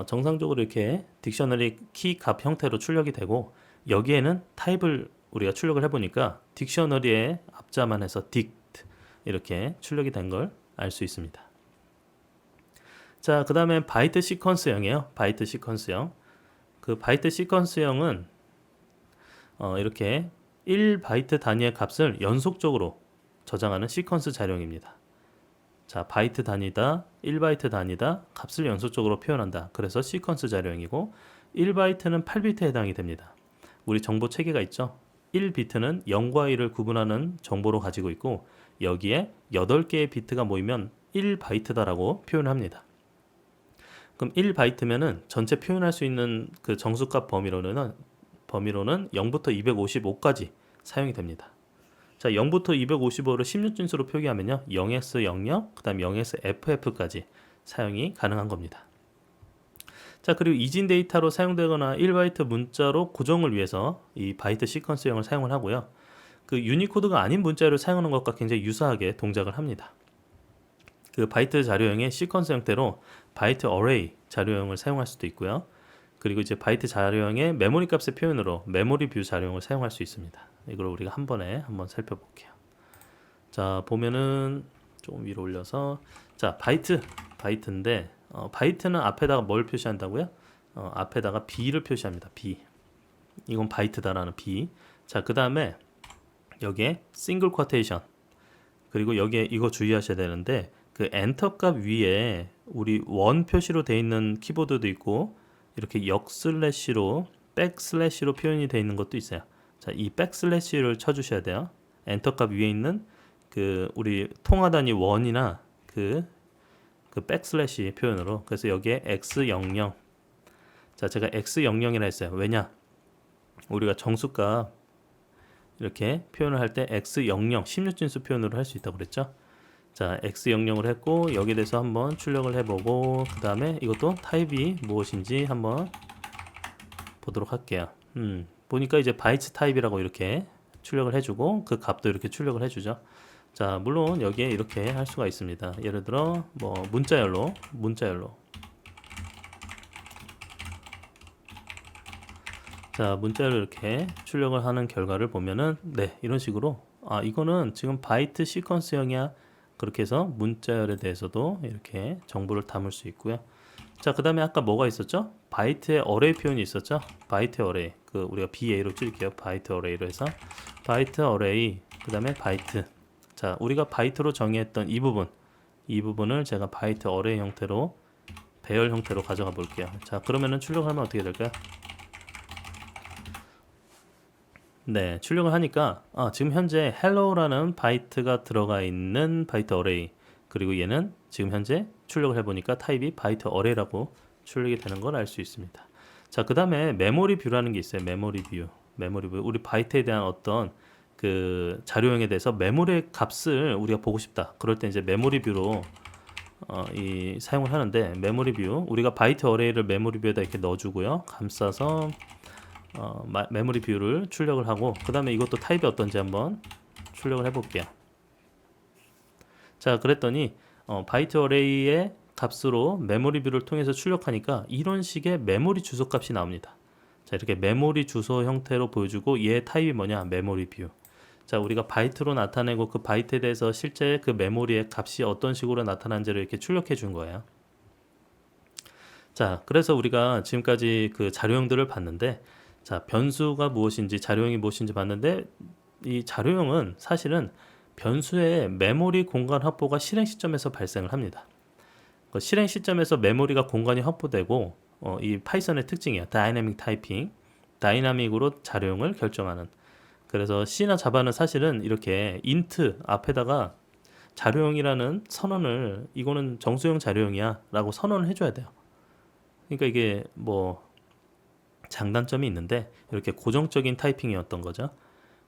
정상적으로 이렇게 딕셔너리 키 값 형태로 출력이 되고 여기에는 타입을 우리가 출력을 해보니까 딕셔너리의 앞자만 해서 dict 이렇게 출력이 된 걸 알 수 있습니다. 자, 그 다음에 바이트 시퀀스형이에요. 바이트 시퀀스형. 그 바이트 시퀀스형은 이렇게 1바이트 단위의 값을 연속적으로 저장하는 시퀀스 자료형입니다. 자, 바이트 단위다, 1바이트 단위다, 값을 연속적으로 표현한다. 그래서 시퀀스 자료형이고 1바이트는 8비트에 해당이 됩니다. 우리 정보 체계가 있죠. 1비트는 0과 1을 구분하는 정보로 가지고 있고 여기에 8개의 비트가 모이면 1바이트다라고 표현합니다. 그럼 1바이트면은 전체 표현할 수 있는 그 정수값 범위로는 0부터 255까지 사용이 됩니다. 자, 0부터 255를 16진수로 표기하면요. 0x00, 그 다음 0xFF까지 사용이 가능한 겁니다. 자, 그리고 이진 데이터로 사용되거나 1바이트 문자로 고정을 위해서 이 바이트 시퀀스형을 사용을 하고요. 그 유니코드가 아닌 문자를 사용하는 것과 굉장히 유사하게 동작을 합니다. 그 바이트 자료형의 시퀀스 형태로 바이트 어레이 자료형을 사용할 수도 있고요. 그리고 이제 바이트 자료형의 메모리 값의 표현으로 메모리 뷰 자료형을 사용할 수 있습니다. 이걸 우리가 한 번에 한번 살펴볼게요. 자, 보면은 조금 위로 올려서 자, 바이트인데 바이트는 앞에다가 뭘 표시한다고요? 앞에다가 B를 표시합니다. B. 이건 바이트다라는 B. 자, 그 다음에 여기에 싱글 쿼테이션 그리고 여기에 이거 주의하셔야 되는데 그 엔터 값 위에 우리 원 표시로 되어 있는 키보드도 있고 이렇게 역슬래시로 백슬래시로 표현이 되어 있는 것도 있어요. 자, 이 백슬래시를 쳐주셔야 돼요. 엔터 값 위에 있는 그 우리 통화 단위 원이나 그 백슬래시 표현으로 그래서 여기에 x00 자, 제가 x00이라 했어요. 왜냐? 우리가 정수값 이렇게 표현을 할 때 x00 16진수 표현으로 할 수 있다고 그랬죠. 자, x00을 했고 여기에 대해서 한번 출력을 해보고 그 다음에 이것도 타입이 무엇인지 한번 보도록 할게요. 보니까 이제 바이트 타입이라고 이렇게 출력을 해주고 그 값도 이렇게 출력을 해주죠. 자, 물론 여기에 이렇게 할 수가 있습니다. 예를 들어 뭐 문자열로 자, 문자를 이렇게 출력을 하는 결과를 보면은 네, 이런 식으로 이거는 지금 바이트 시퀀스형이야. 그렇게 해서 문자열에 대해서도 이렇게 정보를 담을 수 있고요. 자, 그 다음에 아까 뭐가 있었죠? 바이트의 어레이 표현이 있었죠? 바이트 어레이 그 우리가 BA로 줄일게요. 바이트 어레이로 해서 바이트 어레이 그 다음에 바이트 자, 우리가 바이트로 정의했던 이 부분을 제가 바이트 어레이 형태로 배열 형태로 가져가 볼게요. 자, 그러면은 출력하면 어떻게 될까요? 네, 출력을 하니까 지금 현재 hello라는 바이트가 들어가 있는 바이트 어레이 그리고 얘는 지금 현재 출력을 해보니까 타입이 바이트 어레이라고 출력이 되는 걸 알 수 있습니다. 자, 그 다음에 메모리 뷰라는 게 있어요. 메모리 뷰 우리 바이트에 대한 어떤 그 자료형에 대해서 메모리 값을 우리가 보고 싶다. 그럴 때 이제 메모리 뷰로 이 사용을 하는데 메모리 뷰 우리가 바이트 어레이를 메모리 뷰에다 이렇게 넣어주고요. 감싸서 메모리 뷰를 출력을 하고 그 다음에 이것도 타입이 어떤지 한번 출력을 해볼게요. 자, 그랬더니 바이트 어레이의 값으로 메모리 뷰를 통해서 출력하니까 이런 식의 메모리 주소 값이 나옵니다. 자, 이렇게 메모리 주소 형태로 보여주고 얘 타입이 뭐냐? 메모리 뷰. 자, 우리가 바이트로 나타내고 그 바이트에 대해서 실제 그 메모리의 값이 어떤 식으로 나타나는지를 이렇게 출력해 준 거예요. 자, 그래서 우리가 지금까지 그 자료형들을 봤는데 자, 변수가 무엇인지 자료형이 무엇인지 봤는데 이 자료형은 사실은 변수의 메모리 공간 확보가 실행 시점에서 발생을 합니다. 그 실행 시점에서 메모리가 공간이 확보되고 이 파이썬의 특징이에요. 다이내믹 타이핑, 다이나믹으로 자료형을 결정하는. 그래서 C나 자바는 사실은 이렇게 int 앞에다가 자료형이라는 선언을 이거는 정수형 자료형이야 라고 선언을 해줘야 돼요. 그러니까 이게 뭐 장단점이 있는데 이렇게 고정적인 타이핑이었던 거죠.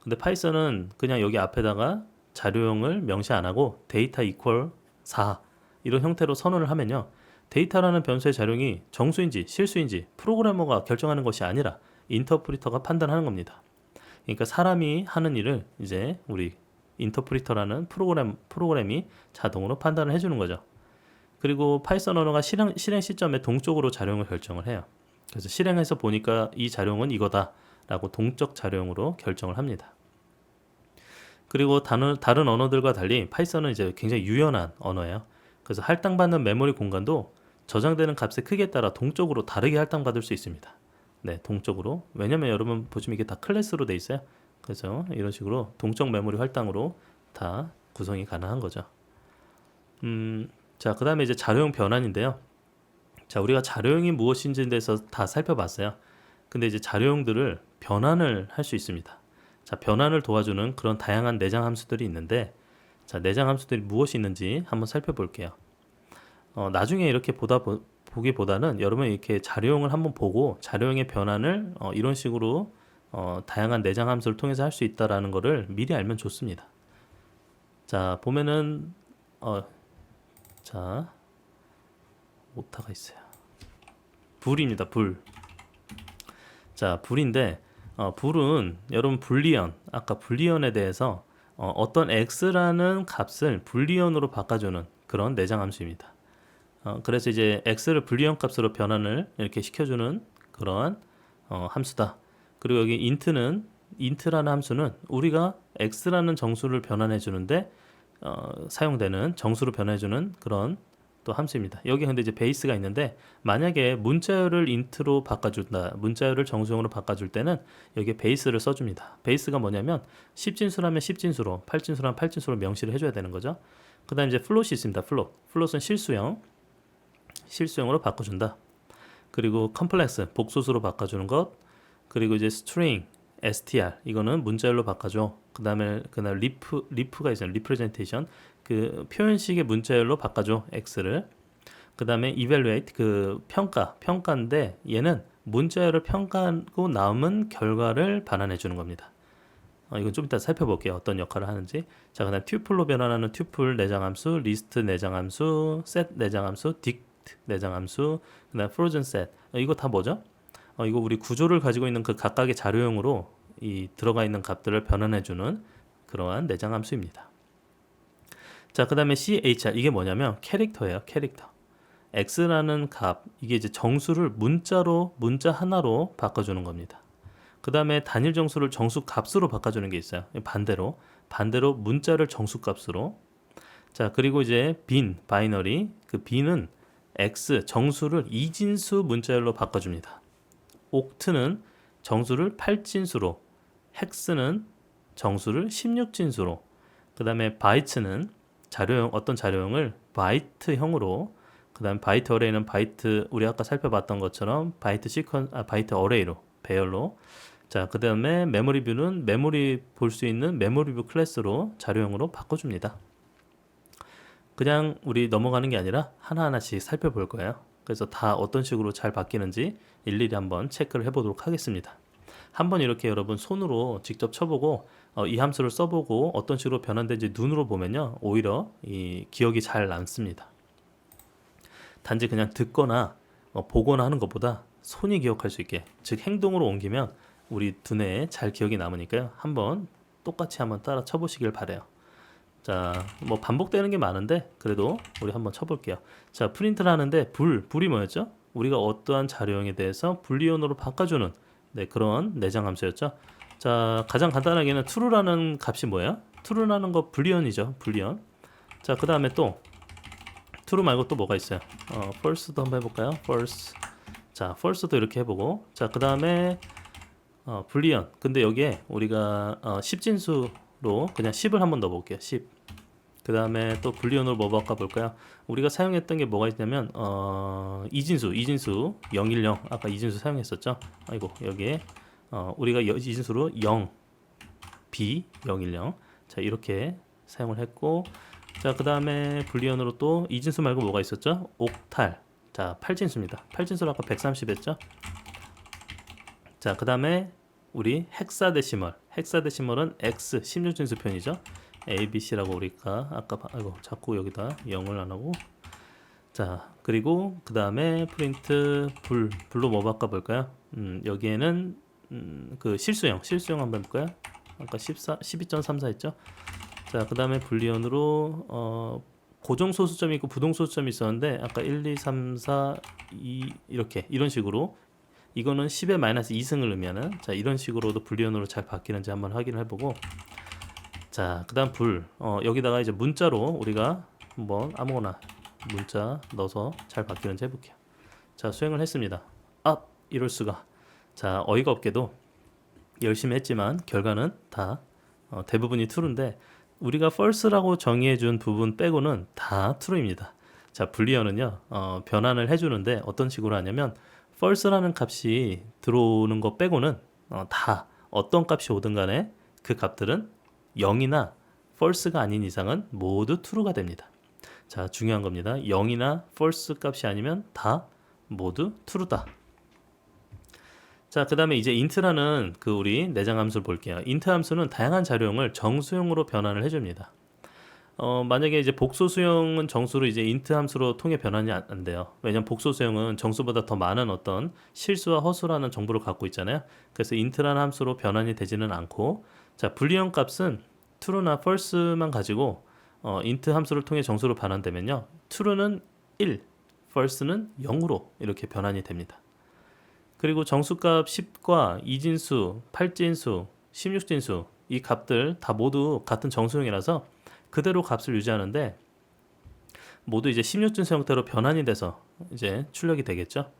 근데 파이썬은 그냥 여기 앞에다가 자료형을 명시 안 하고 데이터 이퀄 4 이런 형태로 선언을 하면요. 데이터라는 변수의 자료형이 정수인지 실수인지 프로그래머가 결정하는 것이 아니라 인터프리터가 판단하는 겁니다. 그러니까 사람이 하는 일을 이제 우리 인터프리터라는 프로그램이 자동으로 판단을 해주는 거죠. 그리고 파이썬 언어가 실행 시점에 동적으로 자료형을 결정을 해요. 그래서 실행해서 보니까 이 자료형은 이거다 라고 동적 자료형으로 결정을 합니다. 그리고 다른 언어들과 달리 파이썬은 이제 굉장히 유연한 언어예요. 그래서 할당받는 메모리 공간도 저장되는 값의 크기에 따라 동적으로 다르게 할당받을 수 있습니다. 네, 동적으로. 왜냐면 여러분 보시면 이게 다 클래스로 돼 있어요. 그래서 이런 식으로 동적 메모리 할당으로 다 구성이 가능한 거죠. 자, 그 다음에 이제 자료형 변환인데요. 자, 우리가 자료형이 무엇인지에 대해서 다 살펴봤어요. 근데 이제 자료형들을 변환을 할 수 있습니다. 자, 변환을 도와주는 그런 다양한 내장 함수들이 있는데, 자, 내장 함수들이 무엇이 있는지 한번 살펴볼게요. 나중에 이렇게 보기보다는 여러분 이렇게 자료형을 한번 보고 자료형의 변환을 이런 식으로 다양한 내장 함수를 통해서 할 수 있다라는 거를 미리 알면 좋습니다. 자, 보면은 자, 오타가 있어요. 불입니다. 불. 자, 불인데 불은 여러분 불리언, 아까 불리언에 대해서 어떤 x라는 값을 불리언으로 바꿔주는 그런 내장 함수입니다. 그래서 이제 x를 불리언 값으로 변환을 이렇게 시켜주는 그러한 함수다. 그리고 여기 int라는 함수는 우리가 x라는 정수를 변환해 주는데 사용되는 정수로 변환해 주는 그런 또 함수입니다. 여기 근데 이제 베이스가 있는데 만약에 문자열을 int로 바꿔준다, 문자열을 정수형으로 바꿔줄 때는 여기에 베이스를 써줍니다. 베이스가 뭐냐면 10진수라면 10진수로, 8진수라면 8진수로 명시를 해줘야 되는 거죠. 그 다음 이제 플롯이 있습니다. 플롯은 실수형으로 바꿔준다. 그리고 컴플렉스, 복소수로 바꿔주는 것. 그리고 이제 스트링, str, 이거는 문자열로 바꿔줘. 그 다음에 그날 리프가 있어요. 리프레젠테이션, 그 표현식의 문자열로 바꿔줘. x를. 그 다음에 evaluate, 그 평가인데 얘는 문자열을 평가하고 남은 결과를 반환해 주는 겁니다. 이건 좀 이따 살펴볼게요. 어떤 역할을 하는지. 자, 그다음 튜플로 변환하는 튜플 내장함수, 리스트 내장함수, 셋 내장함수, 딕트 내장함수, 그다음 프로즌 셋. 이거 다 뭐죠? 이거 우리 구조를 가지고 있는 그 각각의 자료형으로 이 들어가 있는 값들을 변환해주는 그러한 내장함수입니다. 자, 그다음에 CHR, 이게 뭐냐면 캐릭터예요. 캐릭터. x라는 값, 이게 이제 정수를 문자 하나로 바꿔주는 겁니다. 그 다음에 단일 정수를 정수 값으로 바꿔주는 게 있어요. 반대로 문자를 정수 값으로. 자, 그리고 이제 바이너리, 그 bin은 x 정수를 2진수 문자열로 바꿔줍니다. 옥트는 정수를 8진수로, 헥스는 정수를 16진수로, 그 다음에 바이트는 어떤 자료형을 바이트형으로, 그 다음에 바이트 어레이는 우리 아까 살펴봤던 것처럼 바이트 어레이로, 배열로. 자, 그 다음에 메모리 뷰는 메모리 볼 수 있는 메모리 뷰 클래스로 자료형으로 바꿔줍니다. 그냥 우리 넘어가는 게 아니라 하나하나씩 살펴볼 거예요. 그래서 다 어떤 식으로 잘 바뀌는지 일일이 한번 체크를 해보도록 하겠습니다. 한번 이렇게 여러분 손으로 직접 쳐보고 이 함수를 써보고 어떤 식으로 변환된지 눈으로 보면요, 오히려 이 기억이 잘 남습니다. 단지 그냥 듣거나 보거나 하는 것보다 손이 기억할 수 있게, 즉 행동으로 옮기면 우리 두뇌에 잘 기억이 남으니까요. 똑같이 한번 따라 쳐보시길 바래요. 자, 뭐 반복되는 게 많은데 그래도 우리 한번 쳐볼게요. 자, 프린트를 하는데 불이 뭐였죠? 우리가 어떠한 자료형에 대해서 불리언으로 바꿔주는 그런 내장 함수였죠. 자, 가장 간단하게는 true라는 값이 뭐예요? true라는 거 불리언이죠. 불리언. 자, 그 다음에 또 true 말고 또 뭐가 있어요? false도 한번 해볼까요? false. 자, false도 이렇게 해보고, 자, 그 다음에 불리언. 근데 여기에 우리가 10진수로 그냥 10을 한번 넣어볼게요. 10. 그 다음에 또 불리언으로 뭐 바꿔볼까요? 우리가 사용했던 게 뭐가 있냐면 이진수 010, 아까 이진수 사용했었죠. 아이고, 여기에 우리가 이진수로 0 B 010, 자, 이렇게 사용을 했고, 자, 그 다음에 불리언으로 또 이진수 말고 뭐가 있었죠? 옥탈. 자, 8진수입니다. 8진수로 아까 130 했죠. 자, 그 다음에 우리 헥사데시멀은 X 16진수 편이죠. ABC라고 우리가 아까 자꾸 여기다 0을 안 하고, 자, 그리고 그 다음에 프린트 불로 뭐 바꿔볼까요? 여기에는 그 실수형 한번 해볼까요? 아까 12.34 했죠. 자, 그 다음에 불리언으로 고정 소수점이 있고 부동 소수점이 있었는데 아까 1, 2, 3, 4, 2 이런 식으로, 이거는 10의 마이너스 2승을 의미하는, 자, 이런 식으로도 불리언으로 잘 바뀌는지 한번 확인을 해보고, 자, 그 다음 여기다가 이제 문자로 우리가 한번 아무거나 문자 넣어서 잘 바뀌는지 해볼게요. 자, 수행을 했습니다. 이럴 수가. 자, 어이가 없게도 열심히 했지만 결과는 다 대부분이 true인데 우리가 false라고 정의해준 부분 빼고는 다 true입니다. 자, 불리어는요, 변환을 해주는데 어떤 식으로 하냐면 false라는 값이 들어오는 거 빼고는 다 어떤 값이 오든 간에 그 값들은 0이나 false가 아닌 이상은 모두 true가 됩니다. 자, 중요한 겁니다. 0이나 false 값이 아니면 다 모두 true다. 자, 그 다음에 이제 int라는 그 우리 내장 함수를 볼게요. int 함수는 다양한 자료형을 정수형으로 변환을 해줍니다. 만약에 이제 복소 수형은 정수로 이제 int 함수로 통해 변환이 안 돼요. 왜냐면 복소 수형은 정수보다 더 많은 어떤 실수와 허수라는 정보를 갖고 있잖아요. 그래서 int라는 함수로 변환이 되지는 않고, 자, 불리형 값은 true나 false만 가지고 int 함수를 통해 정수로 변환되면요, true는 1, false는 0으로 이렇게 변환이 됩니다. 그리고 정수값 10과 이진수, 8진수, 16진수 이 값들 다 모두 같은 정수형이라서 그대로 값을 유지하는데 모두 이제 16진수 형태로 변환이 돼서 이제 출력이 되겠죠.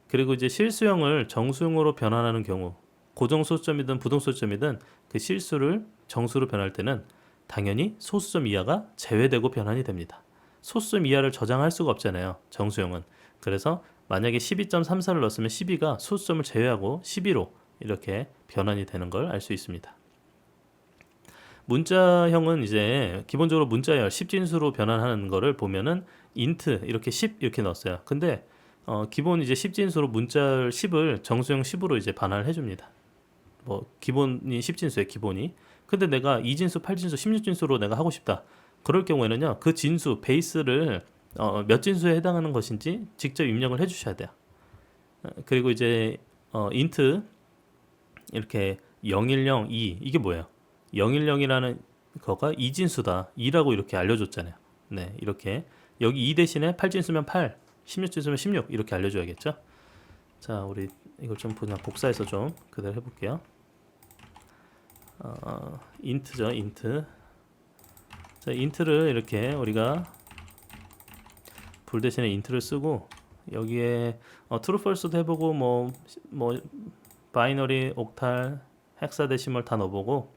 그리고 이제 실수형을 정수형으로 변환하는 경우, 고정소수점이든 부동소수점이든 그 실수를 정수로 변할 때는 당연히 소수점 이하가 제외되고 변환이 됩니다. 소수점 이하를 저장할 수가 없잖아요, 정수형은. 그래서 만약에 12.34를 넣었으면 12가 소수점을 제외하고 12로 이렇게 변환이 되는 걸 알 수 있습니다. 문자형은 이제 기본적으로 문자열 10진수로 변환하는 거를 보면은 int 이렇게 10 이렇게 넣었어요. 근데 기본 이제 10진수로 문자열 10을 정수형 10으로 이제 반환을 해줍니다. 뭐 기본이 10진수에 기본이. 근데 내가 2진수, 8진수, 16진수로 내가 하고 싶다. 그럴 경우에는요, 그 진수 베이스를 몇 진수에 해당하는 것인지 직접 입력을 해주셔야 돼요. 그리고 이제 int 이렇게 010, 2 이게 뭐예요? 010이라는 거가 2진수다. 2라고 이렇게 알려줬잖아요. 네, 이렇게 여기 2 대신에 8진수면 8, 16진수면 16 이렇게 알려줘야겠죠. 자, 우리 이걸 좀 그냥 복사해서 좀 그대로 해볼게요. int죠, int. 자, int를 이렇게 우리가 불 대신에 int를 쓰고 여기에 true, false도 해보고 뭐 바이너리, 옥탈, 헥사데시멀 다 넣어보고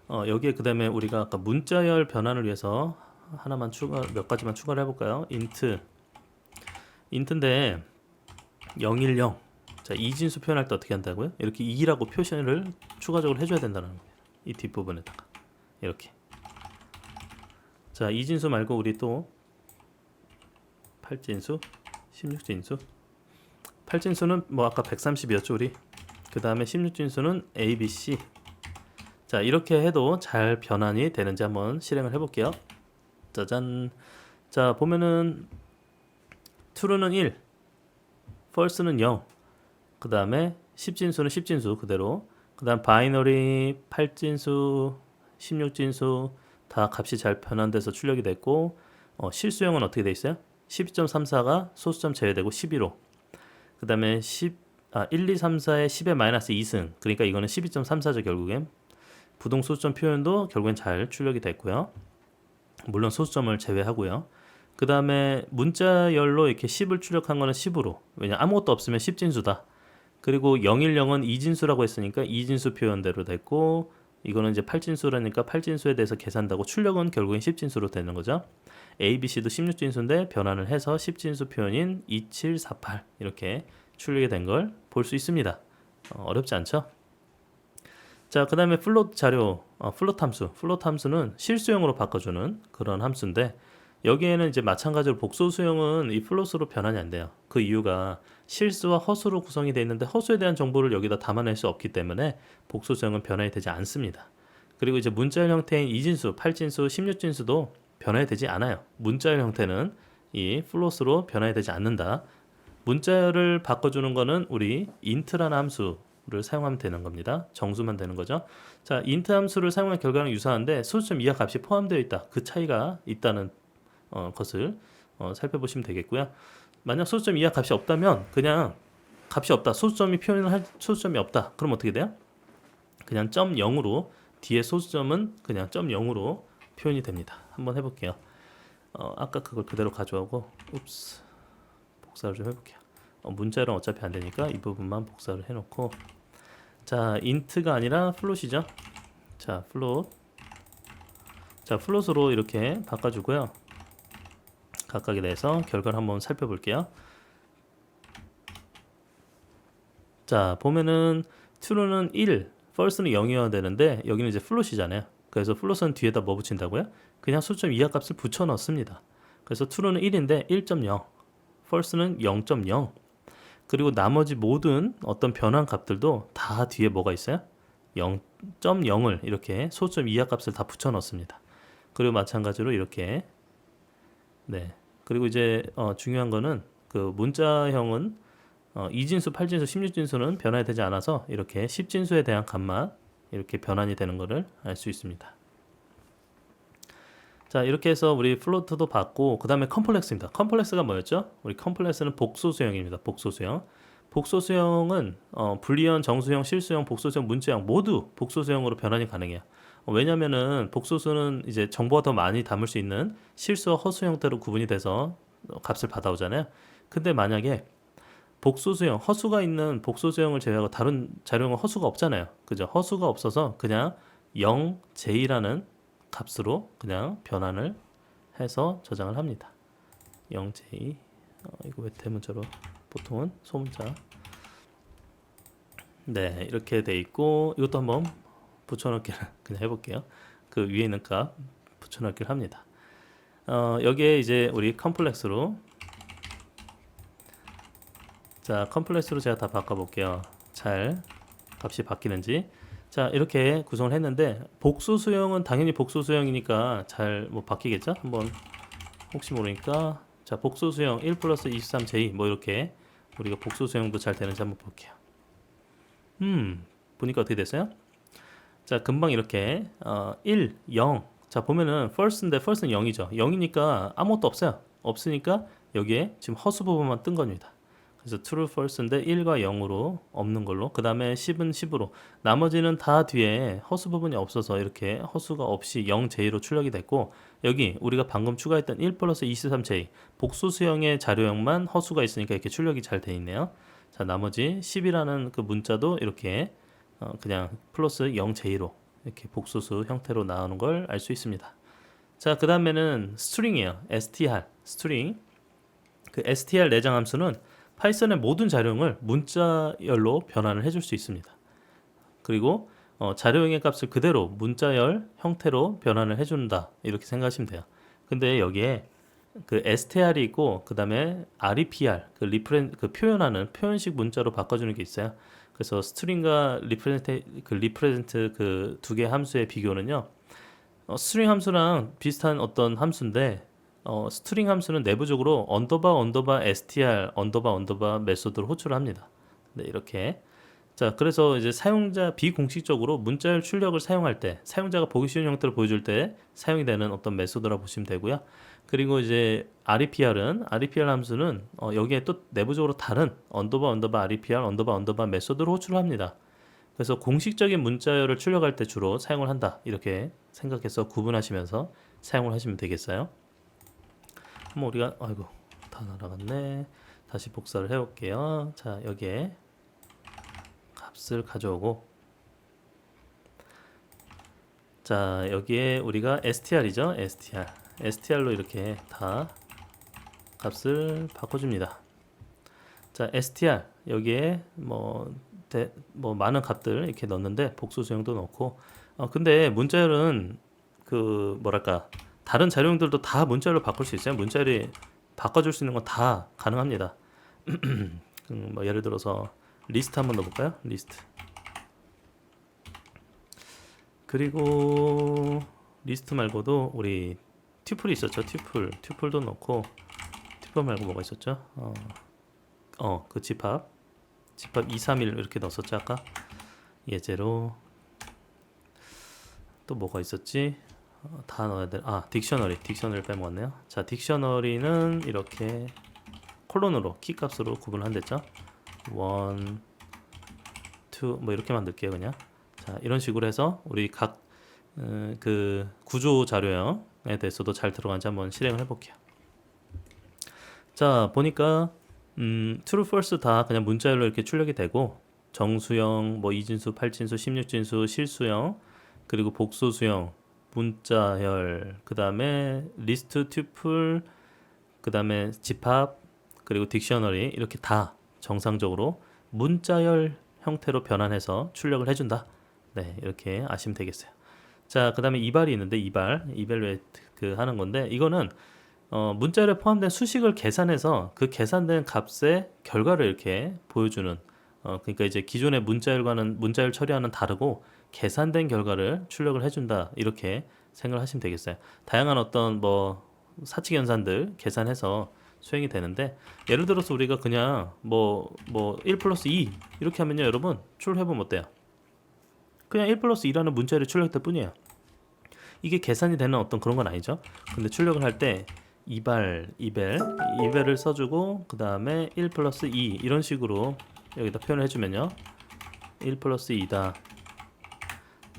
여기에 그 다음에 우리가 아까 문자열 변환을 위해서 하나만 몇 가지만 추가를 해볼까요? int인데 010. 자, 이진수 표현할 때 어떻게 한다고요? 이렇게 2라고 표시를 추가적으로 해줘야 된다는 거예요. 이 뒷부분에다가 이렇게. 자, 이진수 말고 우리 또 8진수, 16진수. 8진수는 뭐 아까 130이었죠 우리. 그 다음에 16진수는 A, B, C. 자, 이렇게 해도 잘 변환이 되는지 한번 실행을 해볼게요. 짜잔. 자, 보면은 true는 1, false는 0. 그 다음에 10진수는 10진수 그대로. 그 다음 바이너리, 8진수, 16진수 다 값이 잘 변환돼서 출력이 됐고, 실수형은 어떻게 돼 있어요? 12.34가 소수점 제외되고 12로. 그 다음에 1, 2, 3, 4에 10의 마이너스 2승. 그러니까 이거는 12.34죠 결국엔. 부동 소수점 표현도 결국엔 잘 출력이 됐고요. 물론 소수점을 제외하고요. 그 다음에 문자열로 이렇게 10을 출력한 거는 10으로. 왜냐 아무것도 없으면 10진수다. 그리고 010은 2진수라고 했으니까 2진수 표현대로 됐고, 이거는 이제 8진수라니까 8진수에 대해서 계산하고 출력은 결국엔 10진수로 되는 거죠. A, B, C도 16진수인데 변환을 해서 10진수 표현인 2748 이렇게 출력이 된 걸 볼 수 있습니다. 어렵지 않죠? 자, 그 다음에 플롯 자료, 플롯 함수. 플롯 함수는 실수형으로 바꿔주는 그런 함수인데, 여기에는 이제 마찬가지로 복소 수형은 이 플롯으로 변환이 안 돼요. 그 이유가 실수와 허수로 구성이 되어 있는데 허수에 대한 정보를 여기다 담아낼 수 없기 때문에 복소 수형은 변환이 되지 않습니다. 그리고 이제 문자열 형태인 2진수, 8진수, 16진수도 변환이 되지 않아요. 문자열 형태는 이 플롯으로 변환이 되지 않는다. 문자열을 바꿔주는 거는 우리 int라는 함수를 사용하면 되는 겁니다. 정수만 되는 거죠. 자, int 함수를 사용한 결과는 유사한데 소수점 이하 값이 포함되어 있다. 그 차이가 있다는 것을 살펴보시면 되겠고요. 만약 소수점 이하 값이 없다면 그냥 값이 없다. 소수점이 표현을 할 소수점이 없다. 그럼 어떻게 돼요? 그냥 0.0으로 뒤에 소수점은 그냥 0.0으로 표현이 됩니다. 한번 해볼게요. 아까 그걸 그대로 가져오고 복사를 좀 해볼게요. 문자열은 어차피 안 되니까 이 부분만 복사를 해놓고, 자, int가 아니라 플롯이죠. 자, 플롯 자, 플롯으로 이렇게 바꿔주고요. 각각에 대해서 결과를 한번 살펴볼게요. 자, 보면은 true는 1, false는 0이어야 되는데 여기는 이제 플롯이잖아요. 그래서 플롯은 뒤에다 뭐 붙인다고요? 그냥 수점 이하 값을 붙여 넣습니다. 그래서 true는 1인데 1.0, false는 0.0. 그리고 나머지 모든 어떤 변환 값들도 다 뒤에 뭐가 있어요? 0.0을 이렇게 소점 이하 값을 다 붙여 넣습니다. 그리고 마찬가지로 이렇게, 네. 그리고 이제 중요한 거는 그 문자형은 2진수, 8진수, 16진수는 변환이 되지 않아서 이렇게 10진수에 대한 값만 이렇게 변환이 되는 것을 알 수 있습니다. 자, 이렇게 해서 우리 플로트도 봤고, 그 다음에 컴플렉스입니다. 컴플렉스가 뭐였죠? 우리 컴플렉스는 복소수형입니다. 복소수형. 복소수형은 불리언, 정수형, 실수형, 복소수형, 문자형 모두 복소수형으로 변환이 가능해요. 왜냐면은 복소수는 이제 정보가 더 많이 담을 수 있는 실수와 허수 형태로 구분이 돼서 값을 받아오잖아요. 근데 만약에 복소수형, 허수가 있는 복소수형을 제외하고 다른 자료형은 허수가 없잖아요. 그죠? 허수가 없어서 그냥 0j라는 값으로 그냥 변환을 해서 저장을 합니다. 0j. 이거 왜 대문자로? 보통은 소문자. 네, 이렇게 돼 있고 이것도 한번 붙여넣기를 그냥 해볼게요. 그 위에 있는 값 붙여넣기를 합니다. 여기에 이제 우리 컴플렉스로, 자, 컴플렉스로 제가 다 바꿔볼게요. 잘 값이 바뀌는지. 자, 이렇게 구성을 했는데 복소수형은 당연히 복소수형이니까 잘 뭐 바뀌겠죠? 한번 혹시 모르니까, 자, 복소수형 1 플러스 23j 뭐 이렇게 우리가 복소수형도 잘 되는지 한번 볼게요. 보니까 어떻게 됐어요? 자, 금방 이렇게 1, 0. 자, 보면은 false인데 false는 0이죠. 0이니까 아무것도 없어요. 없으니까 여기에 지금 허수 부분만 뜬 겁니다. 그래서 true, false인데 1과 0으로 없는 걸로, 그 다음에 10은 10으로, 나머지는 다 뒤에 허수 부분이 없어서 이렇게 허수가 없이 0j로 출력이 됐고, 여기 우리가 방금 추가했던 1 플러스 23j 복소수형의 자료형만 허수가 있으니까 이렇게 출력이 잘 돼 있네요. 자, 나머지 10이라는 그 문자도 이렇게 그냥 플러스 0j로 이렇게 복소수 형태로 나오는 걸 알 수 있습니다. 자, 그 다음에는 스트링이에요. str, 스트링. 그 str 내장 함수는 파이썬의 모든 자료형을 문자열로 변환을 해줄 수 있습니다. 그리고 자료형의 값을 그대로 문자열 형태로 변환을 해준다, 이렇게 생각하시면 돼요. 근데 여기에 그 str이 있고 그 다음에 reper, 그 표현하는 표현식 문자로 바꿔주는 게 있어요. 그래서 스트링과 리프레젠트 그 두 개 함수의 비교는요, 스트링 함수랑 비슷한 어떤 함수인데, 스트링 함수는 내부적으로 언더바 str 언더바 메소드를 호출을 합니다. 네, 이렇게. 자, 그래서 이제 사용자 비공식적으로 문자열 출력을 사용할 때, 사용자가 보기 쉬운 형태로 보여줄 때 사용이 되는 어떤 메소드라고 보시면 되고요. 그리고 이제 reper 함수는 여기에 또 내부적으로 다른 언더바 reper 언더바 메소드를 호출을 합니다. 그래서 공식적인 문자열을 출력할 때 주로 사용을 한다, 이렇게 생각해서 구분하시면서 사용을 하시면 되겠어요. 한번 우리가, 아이고 다 날아갔네. 다시 복사를 해볼게요. 자, 여기에 값을 가져오고, 자, 여기에 우리가 str이죠. str로 이렇게 다 값을 바꿔줍니다. 자, str 여기에 뭐 많은 값들 이렇게 넣는데 복소수형도 넣고, 근데 문자열은 그 뭐랄까 다른 자료형들도 다 문자열로 바꿀 수 있어요. 문자열이 바꿔줄 수 있는 건 다 가능합니다. 뭐 예를 들어서 리스트 한번 넣어볼까요? 리스트. 그리고 리스트 말고도 우리 튜플이 있었죠. 튜플도 넣고, 튜플 말고 뭐가 있었죠? 그 집합 2, 3, 1 이렇게 넣었었죠 아까. 예제로 또 뭐가 있었지? 다 넣어야 돼. 딕셔너리 빼먹었네요. 자, 딕셔너리는 이렇게 콜론으로 키 값으로 구분한댔죠. 1, 2 뭐 이렇게 만들게요 그냥. 자, 이런 식으로 해서 우리 각 그 구조 자료형에 대해서도 잘 들어간지 한번 실행을 해볼게요. 자, 보니까 true, false 다 그냥 문자열로 이렇게 출력이 되고, 정수형, 뭐 2진수, 8진수, 16진수, 실수형, 그리고 복소수형, 문자열, 그 다음에 리스트, 튜플, 그 다음에 집합, 그리고 딕셔너리 이렇게 다 정상적으로 문자열 형태로 변환해서 출력을 해준다. 네, 이렇게 아시면 되겠어요. 자, 그 다음에 이발이 있는데 이발웨이트 그 하는 건데 이거는 문자열에 포함된 수식을 계산해서 그 계산된 값의 결과를 이렇게 보여주는 그러니까 이제 기존의 문자열과는 문자열 처리와는 다르고 계산된 결과를 출력을 해준다 이렇게 생각을 하시면 되겠어요. 다양한 어떤 뭐 사칙 연산들 계산해서 수행이 되는데 예를 들어서 우리가 그냥 뭐 1 플러스 2 이렇게 하면요 여러분 출력해보면 어때요? 그냥 1 플러스 2라는 문자열이 출력될 뿐이에요. 이게 계산이 되는 어떤 그런 건 아니죠. 근데 출력을 할 때 이벨을 써주고 그 다음에 1 플러스 2 이런 식으로 여기다 표현을 해주면요 1 플러스 2다.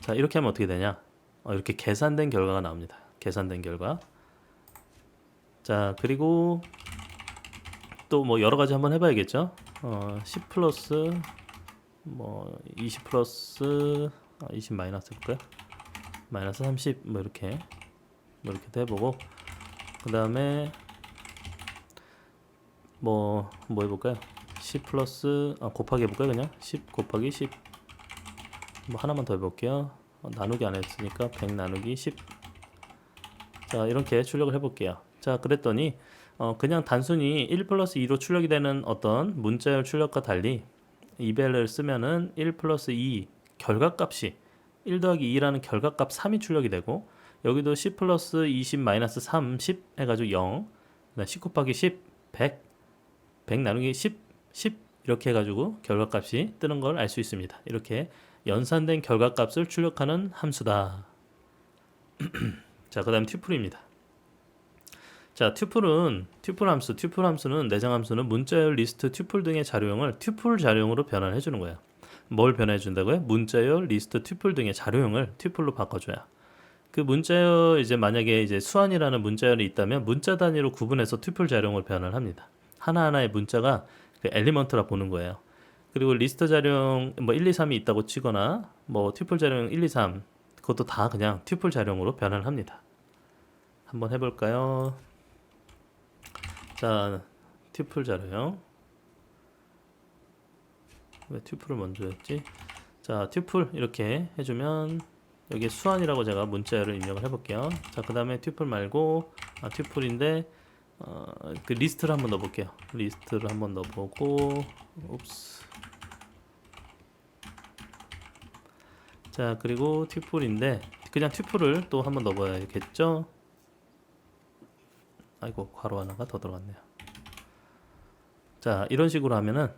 자 이렇게 하면 어떻게 되냐, 이렇게 계산된 결과가 나옵니다. 계산된 결과. 자 그리고 또 뭐 여러가지 한번 해봐야겠죠. 10 플러스 뭐 20 플러스 20 마이너스 해볼까요? 마이너스 30 뭐 이렇게도 해보고 그 다음에 뭐 해볼까요? 10 플러스 곱하기 해볼까요? 그냥 10 곱하기 10 뭐 하나만 더 해볼게요. 나누기 안 했으니까 100 나누기 10. 자 이렇게 출력을 해볼게요. 자 그랬더니 그냥 단순히 1 플러스 2로 출력이 되는 어떤 문자열 출력과 달리 이벨을 쓰면은 1 플러스 2 결과값이 1 더하기 2라는 결과값 3이 출력이 되고 여기도 10 플러스 20 마이너스 30 해가지고 0 10 곱하기 10 100 100 나누기 10 이렇게 해가지고 결과값이 뜨는 걸 알 수 있습니다. 이렇게 연산된 결과값을 출력하는 함수다. 자 그 다음 튜플입니다. 자 튜플 함수는 내장 함수는 문자열, 리스트, 튜플 등의 자료형을 튜플 자료형으로 변환해 주는 거예요. 뭘 변환해 준다고요? 문자열, 리스트, 튜플 등의 자료형을 튜플로 바꿔줘야. 그 문자열 이제 만약에 이제 수완이라는 문자열이 있다면 문자 단위로 구분해서 튜플 자료형을 변환합니다. 하나하나의 문자가 그 엘리먼트라 보는 거예요. 그리고 리스트 자료형 뭐 1, 2, 3이 있다고 치거나 뭐 튜플 자료형 1, 2, 3 그것도 다 그냥 튜플 자료형으로 변환합니다. 한번 해볼까요? 자 튜플 자료형 왜 튜플을 먼저 했지? 자 튜플 이렇게 해주면 여기 수완이라고 제가 문자열을 입력을 해볼게요. 자 그 다음에 튜플 말고 튜플인데 그 리스트를 한번 넣어볼게요. 리스트를 한번 넣어보고 자 그리고 튜플인데 그냥 튜플을 또 한번 넣어봐야겠죠. 아이고 괄호 하나가 더 들어갔네요. 자 이런 식으로 하면은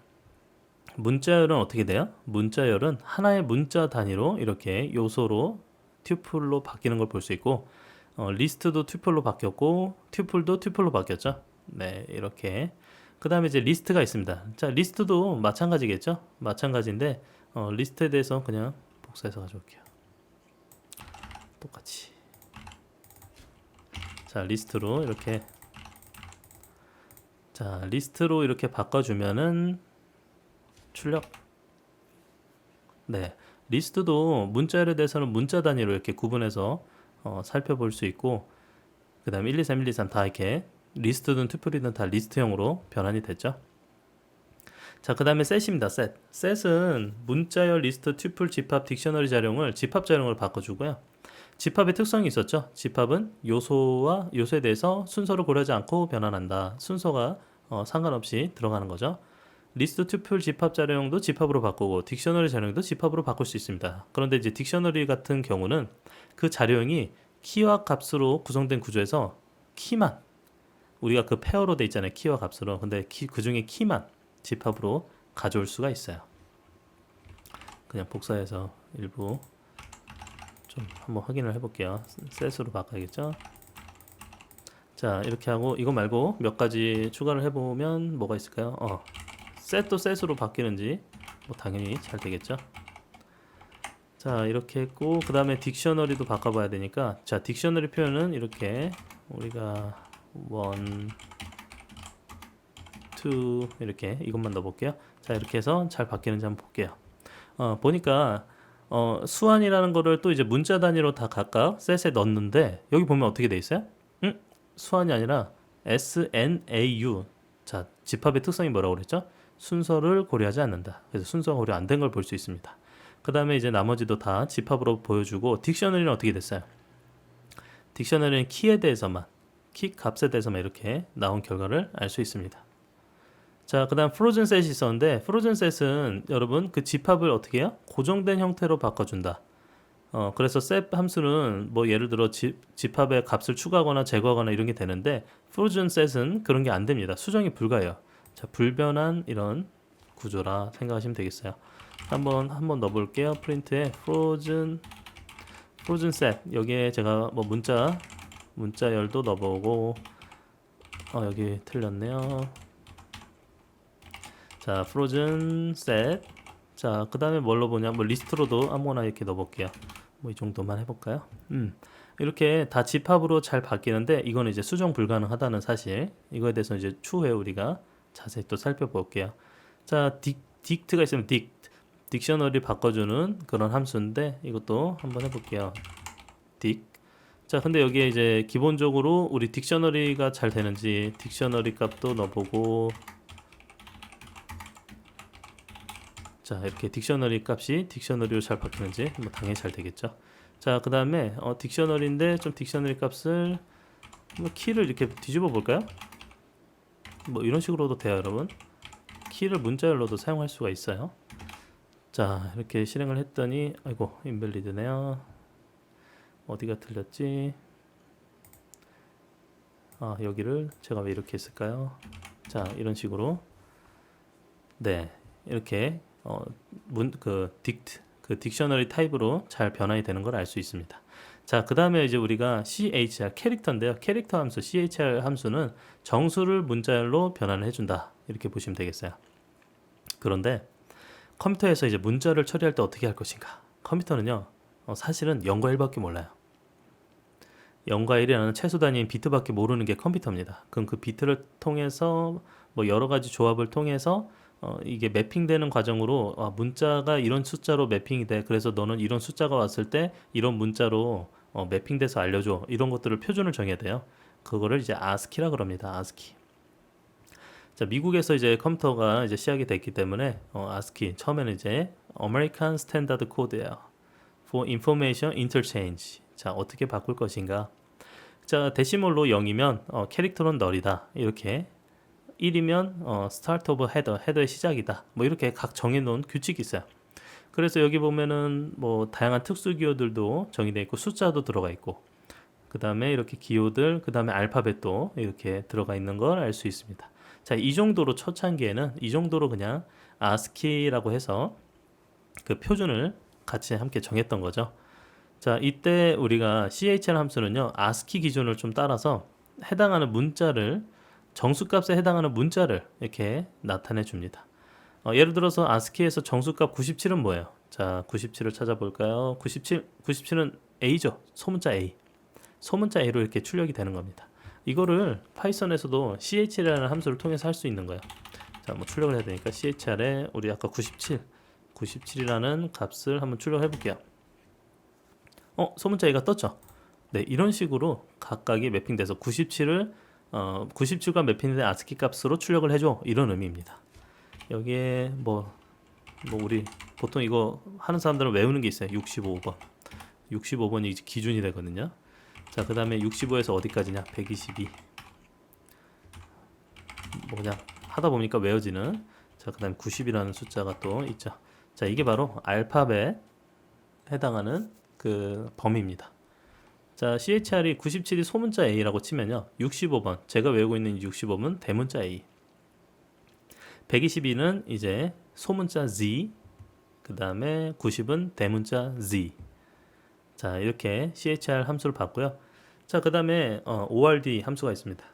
문자열은 어떻게 돼요? 문자열은 하나의 문자 단위로 이렇게 요소로 튜플로 바뀌는 걸 볼 수 있고 리스트도 튜플로 바뀌었고 튜플도 튜플로 바뀌었죠. 네 이렇게 그 다음에 이제 리스트가 있습니다. 자 리스트도 마찬가지겠죠. 마찬가지인데 리스트에 대해서 그냥 복사해서 가져올게요. 똑같이 자 리스트로 이렇게 바꿔주면은 출력. 네, 리스트도 문자열에 대해서는 문자 단위로 이렇게 구분해서 살펴볼 수 있고 그 다음에 1, 2, 3, 1, 2, 3 다 이렇게 리스트든 튜플이든 다 리스트형으로 변환이 됐죠. 자, 그 다음에 셋입니다. 셋은 문자열, 리스트, 튜플, 집합, 딕셔너리 자료형을 집합 자료형으로 바꿔주고요. 집합의 특성이 있었죠. 집합은 요소에 대해서 순서를 고려하지 않고 변환한다. 순서가 상관없이 들어가는 거죠. 리스트, 튜플, 집합 자료형도 집합으로 바꾸고 딕셔너리 자료형도 집합으로 바꿀 수 있습니다. 그런데 이제 딕셔너리 같은 경우는 그 자료형이 키와 값으로 구성된 구조에서 키만 우리가 그 페어로 돼 있잖아요. 키와 값으로. 근데 그 중에 키만 집합으로 가져올 수가 있어요. 그냥 복사해서 일부 좀 한번 확인을 해볼게요. 셋으로 바꿔야겠죠. 자 이렇게 하고 이거 말고 몇 가지 추가를 해보면 뭐가 있을까요? 셋도 셋으로 바뀌는지 뭐 당연히 잘 되겠죠. 자 이렇게 했고 그 다음에 딕셔너리도 바꿔봐야 되니까 자 딕셔너리 표현은 이렇게 우리가 1, 2 이렇게 이것만 넣어볼게요. 자 이렇게 해서 잘 바뀌는지 한번 볼게요. 보니까 수완이라는 거를 또 이제 문자 단위로 다 각각 셋에 넣는데 여기 보면 어떻게 돼 있어요? 수완이 아니라 SNAU. 자, 집합의 특성이 뭐라고 그랬죠? 순서를 고려하지 않는다. 그래서 순서가 고려 안 된 걸 볼 수 있습니다. 그 다음에 이제 나머지도 다 집합으로 보여주고 딕셔너리는 어떻게 됐어요? 딕셔너리는 키에 대해서만, 키 값에 대해서만 이렇게 나온 결과를 알 수 있습니다. 자, 그 다음 프로즌 셋이 있었는데 프로즌 셋은 여러분 그 집합을 어떻게 해요? 고정된 형태로 바꿔준다. 그래서 set 함수는 뭐 예를 들어 집합의 값을 추가하거나 제거하거나 이런 게 되는데 frozen set은 그런 게 안 됩니다. 수정이 불가해요. 자, 불변한 이런 구조라 생각하시면 되겠어요. 한번 넣어볼게요. 프린트에 frozen set 여기에 제가 뭐 문자열도 넣어보고 여기 틀렸네요. 자, frozen set. 자, 그 다음에 뭘로 보냐? 뭐 리스트로도 아무거나 이렇게 넣어볼게요. 뭐 이 정도만 해볼까요? 이렇게 다 집합으로 잘 바뀌는데 이거는 이제 수정 불가능하다는 사실. 이거에 대해서 이제 추후에 우리가 자세히 또 살펴볼게요. 자, 딕트가 있으면 딕셔너리 바꿔주는 그런 함수인데 이것도 한번 해볼게요. 딕. 자, 근데 여기에 이제 기본적으로 우리 딕셔너리가 잘 되는지 딕셔너리 값도 넣어보고, 자, 이렇게 딕셔너리 값이 딕셔너리로 잘 바뀌는지 뭐 당연히 잘 되겠죠. 자, 그 다음에 딕셔너리인데 좀 딕셔너리 값을 뭐 키를 이렇게 뒤집어 볼까요? 뭐 이런 식으로도 돼요, 여러분. 키를 문자열로도 사용할 수가 있어요. 자, 이렇게 실행을 했더니 아이고 인밸리드네요. 어디가 틀렸지? 여기를 제가 왜 이렇게 했을까요? 자, 이런 식으로 네, 이렇게 딕셔너리 타입으로 잘 변환이 되는 걸 알 수 있습니다. 자, 그 다음에 이제 우리가 CHR 캐릭터인데요. 캐릭터 함수 CHR 함수는 정수를 문자열로 변환을 해준다. 이렇게 보시면 되겠어요. 그런데 컴퓨터에서 이제 문자를 처리할 때 어떻게 할 것인가? 컴퓨터는요, 사실은 0과 1밖에 몰라요. 0과 1이라는 최소 단위인 비트밖에 모르는 게 컴퓨터입니다. 그럼 그 비트를 통해서 뭐 여러 가지 조합을 통해서 이게 매핑되는 과정으로 문자가 이런 숫자로 매핑이 돼. 그래서 너는 이런 숫자가 왔을 때 이런 문자로 매핑돼서 알려줘. 이런 것들을 표준을 정해야 돼요. 그거를 이제 ASCII라 그럽니다. ASCII. 자, 미국에서 이제 컴퓨터가 이제 시작이 됐기 때문에 ASCII 처음에는 이제 American Standard Code예요. For Information Interchange. 자, 어떻게 바꿀 것인가? 자, 데시몰로 0이면 캐릭터는 널이다. 이렇게 1이면 start of header, 헤더의 시작이다. 뭐 이렇게 각 정해놓은 규칙이 있어요. 그래서 여기 보면은 뭐 다양한 특수 기호들도 정의되어 있고 숫자도 들어가 있고, 그 다음에 이렇게 기호들, 그 다음에 알파벳도 이렇게 들어가 있는 걸 알 수 있습니다. 자, 이 정도로 초창기에는 이 정도로 그냥 ASCII라고 해서 그 표준을 같이 함께 정했던 거죠. 자, 이때 우리가 CHR 함수는요, ASCII 기준을 좀 따라서 해당하는 문자를 정수값에 해당하는 문자를 이렇게 나타내 줍니다. 예를 들어서 ASCII에서 정수값 97은 뭐예요? 자, 97을 찾아볼까요? 97은 A죠. 소문자 A. 소문자 A로 이렇게 출력이 되는 겁니다. 이거를 파이썬에서도 CHR이라는 함수를 통해서 할 수 있는 거예요. 자, 뭐 출력을 해야 되니까 CHR에 우리 아까 97이라는 값을 한번 출력해 볼게요. 소문자 A가 떴죠? 네, 이런 식으로 각각이 매핑돼서 97과 매핑된 ASCII 값으로 출력을 해줘. 이런 의미입니다. 여기에 우리 보통 이거 하는 사람들은 외우는 게 있어요. 65번. 65번이 기준이 되거든요. 자, 그 다음에 65에서 어디까지냐? 122. 그냥 하다 보니까 외워지는. 자, 그 다음에 90이라는 숫자가 또 있죠. 자, 이게 바로 알파벳 해당하는 그 범위입니다. 자, CHR이 97이 소문자 A라고 치면요, 65번, 제가 외우고 있는 65번 대문자 A, 122는 이제 소문자 Z, 그 다음에 90은 대문자 Z. 자, 이렇게 CHR 함수를 봤고요. 자, 그 다음에 ORD 함수가 있습니다.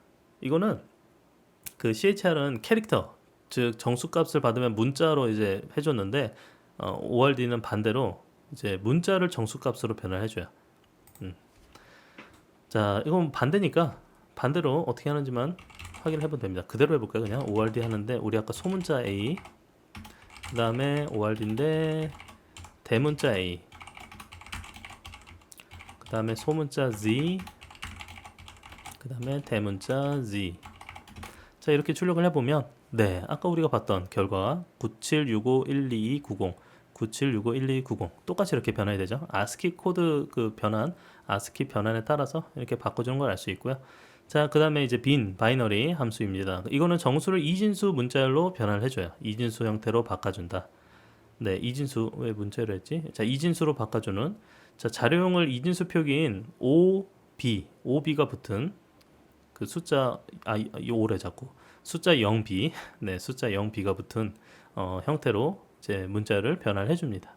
이거는 그 CHR은 캐릭터, 즉 정수값을 받으면 문자로 이제 해줬는데 ORD는 반대로 이제 문자를 정수값으로 변환해줘요. 자, 이건 반대니까 반대로 어떻게 하는지만 확인을 해보면 됩니다. 그대로 해볼까요? 그냥 ORD 하는데 우리 아까 소문자 A, 그 다음에 ORD인데 대문자 A, 그 다음에 소문자 Z, 그 다음에 대문자 Z. 자, 이렇게 출력을 해보면 네, 아까 우리가 봤던 결과 97651290 97651290 똑같이 이렇게 변환이 되죠. 아스키 코드 그 변환, 아스키 변환에 따라서 이렇게 바꿔주는 걸 알 수 있고요. 자, 그 다음에 이제 빈 바이너리 함수입니다. 이거는 정수를 이진수 문자열로 변환을 해줘요. 이진수 형태로 바꿔준다. 네, 이진수 왜 문자열로 했지? 자, 이진수로 바꿔주는, 자, 자료용을 이진수 표기인 OB가 붙은 그 숫자, 이 5래 자꾸 숫자 0b, 네, 숫자 0b가 붙은 형태로 이제 문자를 변환을 해줍니다.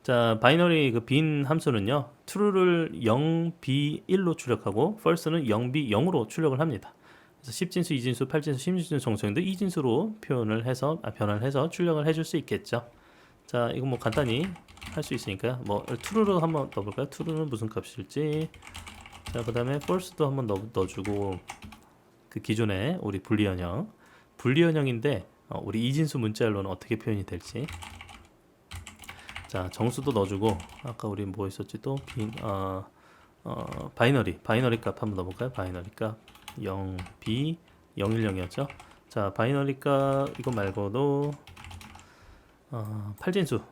자, 바이너리 그 빈 함수는요, true를 0b1로 출력하고 false는 0b0으로 출력을 합니다. 그래서 10진수, 2진수, 8진수, 16진수 정수형도 2진수로 표현을 해서 변환을 해서 출력을 해줄 수 있겠죠. 자, 이거 뭐 간단히 할 수 있으니까요. 뭐 true로 한번 넣어볼까요? true는 무슨 값일지. 자, 그 다음에 false도 한번 넣어주고, 그 기존에 우리 불리언형인데 우리 이진수 문자열로는 어떻게 표현이 될지. 자, 정수도 넣어주고, 아까 우리 뭐 있었지 또? 바이너리 값 한번 넣어볼까요? 바이너리 값 0b 010이었죠. 자, 바이너리 값 이거 말고도 8진수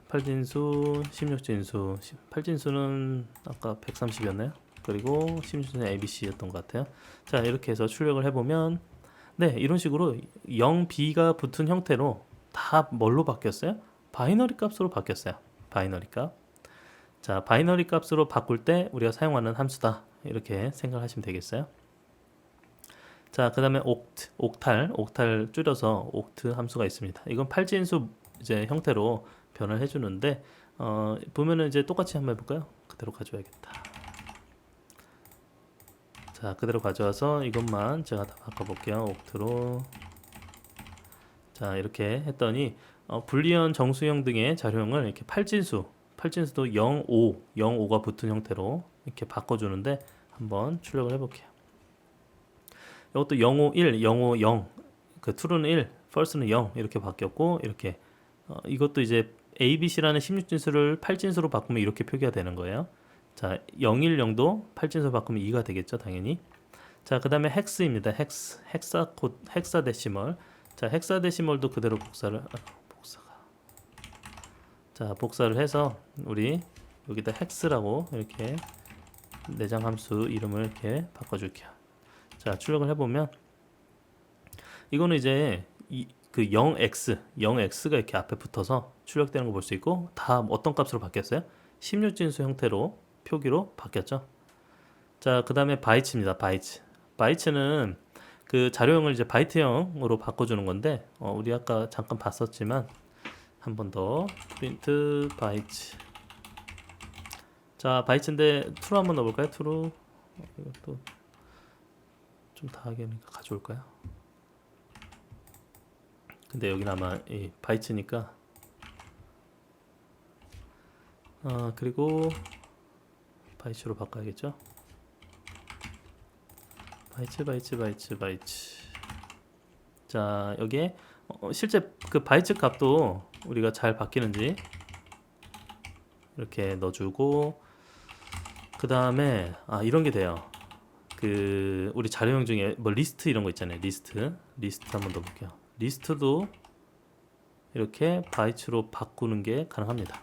16진수 8진수는 아까 130이었나요? 그리고 16진수는 ABC였던 것 같아요. 자, 이렇게 해서 출력을 해보면 네, 이런 식으로 0b가 붙은 형태로 다 뭘로 바뀌었어요? 바이너리 값으로 바뀌었어요. 바이너리 값. 자, 바이너리 값으로 바꿀 때 우리가 사용하는 함수다, 이렇게 생각하시면 되겠어요. 자, 그 다음에 옥탈 줄여서 옥트 함수가 있습니다. 이건 8진수 이제 형태로 변환을 해주는데 보면은 이제 똑같이 한번 해볼까요? 그대로 가져와야겠다. 자, 그대로 가져와서 이것만 제가 다 바꿔볼게요. 옥트로. 자, 이렇게 했더니 불리언 정수형 등의 자료형을 이렇게 8진수도 0, 5가 붙은 형태로 이렇게 바꿔주는데 한번 출력을 해볼게요. 이것도 0, 5, 1, 0, 5, 0, 그 true는 1, false는 0 이렇게 바뀌었고, 이렇게 이것도 이제 ABC라는 16진수를 8진수로 바꾸면 이렇게 표기가 되는 거예요. 자, 0, 1, 0도 8진수로 바꾸면 2가 되겠죠, 당연히. 자, 그 다음에 헥스입니다. 헥사데시멀. 자, 헥사데시멀도 그대로 복사를 해서 우리 여기다 헥스라고 이렇게 내장 함수 이름을 이렇게 바꿔줄게요. 자, 출력을 해보면 이거는 이제 그 0x가 이렇게 앞에 붙어서 출력되는 거 볼 수 있고, 다 어떤 값으로 바뀌었어요? 16진수 형태로 표기로 바뀌었죠. 자, 그 다음에 바이츠입니다. 바이츠는 그 자료형을 이제 바이트형으로 바꿔주는 건데 우리 아까 잠깐 봤었지만 한 번 더 프린트 바이츠. 자, 바이츠인데 true 한번 넣어볼까요? true. 이것도 좀 다하게 하니까 가져올까요? 근데 여기는 아마 이 바이츠니까 그리고 바이츠로 바꿔야겠죠? 바이츠. 자, 여기에 실제 그 바이츠 값도 우리가 잘 바뀌는지 이렇게 넣어주고, 그 다음에 이런 게 돼요. 그 우리 자료형 중에 뭐 리스트 이런 거 있잖아요. 리스트 한번 넣어볼게요. 리스트도 이렇게 바이츠로 바꾸는 게 가능합니다.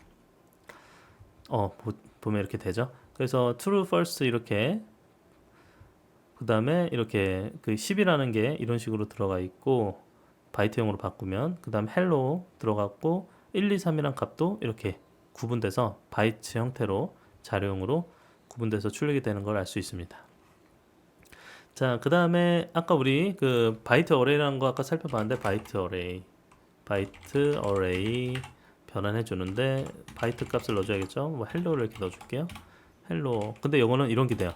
보면 이렇게 되죠. 그래서 true, false 이렇게, 그 다음에 이렇게 그 10이라는 게 이런 식으로 들어가 있고 바이트형으로 바꾸면, 그 다음 hello 들어갔고 1, 2, 3이란 값도 이렇게 구분돼서 바이트 형태로 자료형으로 구분돼서 출력이 되는 걸 알 수 있습니다. 자, 그 다음에 아까 우리 그 바이트 어레이라는 거 아까 살펴봤는데, 바이트 어레이 변환해 주는데 바이트 값을 넣어줘야겠죠. 뭐 hello를 이렇게 넣어줄게요. hello. 근데 이거는 이런 게 돼요.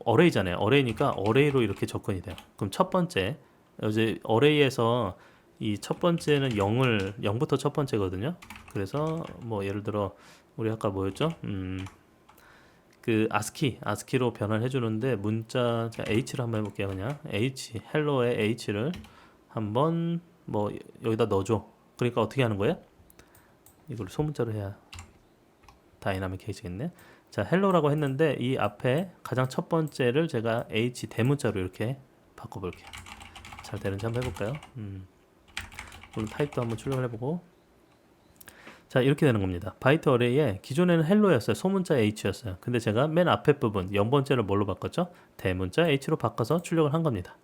어레이잖아요. 어레이니까 어레이로 이렇게 접근이 돼요. 그럼 첫 번째, 이제 어레이에서 이 첫 번째는 0부터 첫 번째거든요. 그래서 뭐 예를 들어 우리 아까 뭐였죠? 그 아스키로 변환해 주는데 문자, 자, h를 한번 해볼게요. 그냥 hello의 h를 한번 뭐 여기다 넣어줘. 그러니까 어떻게 하는 거예요? 이걸 소문자로 해야 다이나믹해지겠네. 자, 헬로라고 했는데 이 앞에 가장 첫 번째를 제가 H 대문자로 이렇게 바꿔볼게요. 잘 되는지 한번 해볼까요? 물론 타입도 한번 출력을 해보고. 자, 이렇게 되는 겁니다. 바이트 어레이에 기존에는 헬로였어요. 소문자 H였어요. 근데 제가 맨 앞에 부분 0번째를 뭘로 바꿨죠? 대문자 H로 바꿔서 출력을 한 겁니다.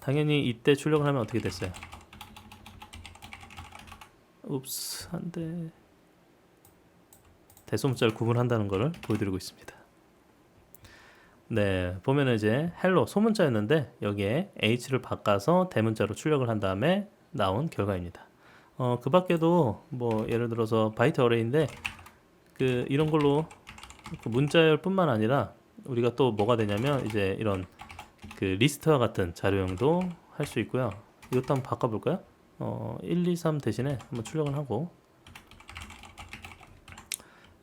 당연히 이때 출력을 하면 어떻게 됐어요? 읍스, 안돼. 대소문자를 구분한다는 것을 보여드리고 있습니다. 네, 보면은 이제 헬로 소문자였는데 여기에 H를 바꿔서 대문자로 출력을 한 다음에 나온 결과입니다. 그 밖에도 뭐 예를 들어서 바이트 어레이인데 그 이런 걸로 그 문자열 뿐만 아니라 우리가 또 뭐가 되냐면 이제 이런 그 리스트와 같은 자료형도 할 수 있고요. 이것도 한번 바꿔볼까요? 1, 2, 3 대신에 한번 출력을 하고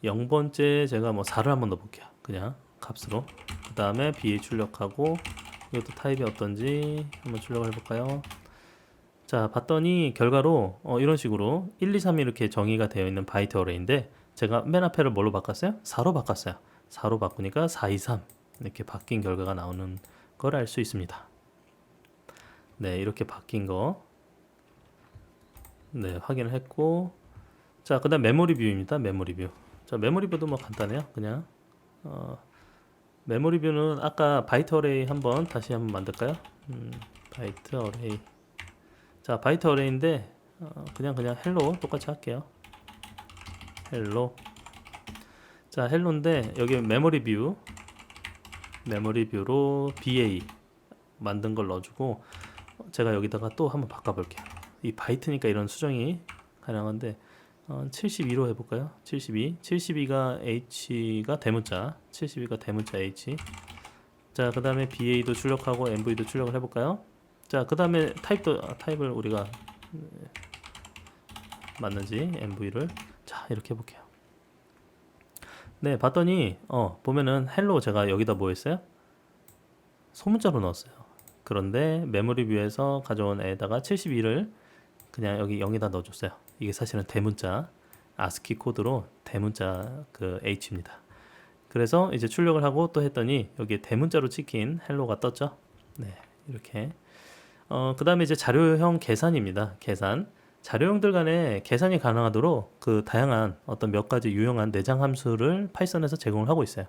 0번째 제가 뭐 4를 한번 넣어볼게요. 그냥 값으로. 그 다음에 BA 출력하고 이것도 타입이 어떤지 한번 출력을 해볼까요? 자, 봤더니 결과로 이런 식으로 1, 2, 3이 이렇게 정의가 되어 있는 바이트 어레이인데 제가 맨 앞에를 뭘로 바꿨어요? 4로 바꿨어요. 4로 바꾸니까 4, 2, 3 이렇게 바뀐 결과가 나오는 걸 알 수 있습니다. 네, 이렇게 바뀐 거 네, 확인을 했고 자, 그 다음 메모리 뷰입니다. 메모리 뷰. 자, 메모리 뷰도 뭐 간단해요. 그냥 메모리 뷰는 아까 바이트 어레이 다시 한번 만들까요? 바이트 어레이. 자, 바이트 어레이인데 그냥 헬로 똑같이 할게요. 헬로. 자, 헬로인데 여기 메모리 뷰로 BA 만든 걸 넣어주고 제가 여기다가 또 한번 바꿔볼게요. 이 바이트니까 이런 수정이 가능한데 72로 해볼까요? 72가 H가 대문자 72가 대문자 H. 자, 그 다음에 BA도 출력하고 MV도 출력을 해볼까요? 자, 그 다음에 타입을 우리가 맞는지 MV를 자, 이렇게 해볼게요. 네, 봤더니 보면은 헬로 제가 여기다 뭐 했어요? 소문자로 넣었어요. 그런데 메모리 뷰에서 가져온 애에다가 72를 그냥 여기 0에다 넣어줬어요. 이게 사실은 대문자 ASCII 코드로 대문자 그 H입니다. 그래서 이제 출력을 하고 또 했더니 여기에 대문자로 찍힌 헬로가 떴죠. 네, 이렇게. 그 다음에 이제 자료형 계산입니다. 계산. 자료형들 간에 계산이 가능하도록 그 다양한 어떤 몇 가지 유용한 내장 함수를 파이썬에서 제공을 하고 있어요.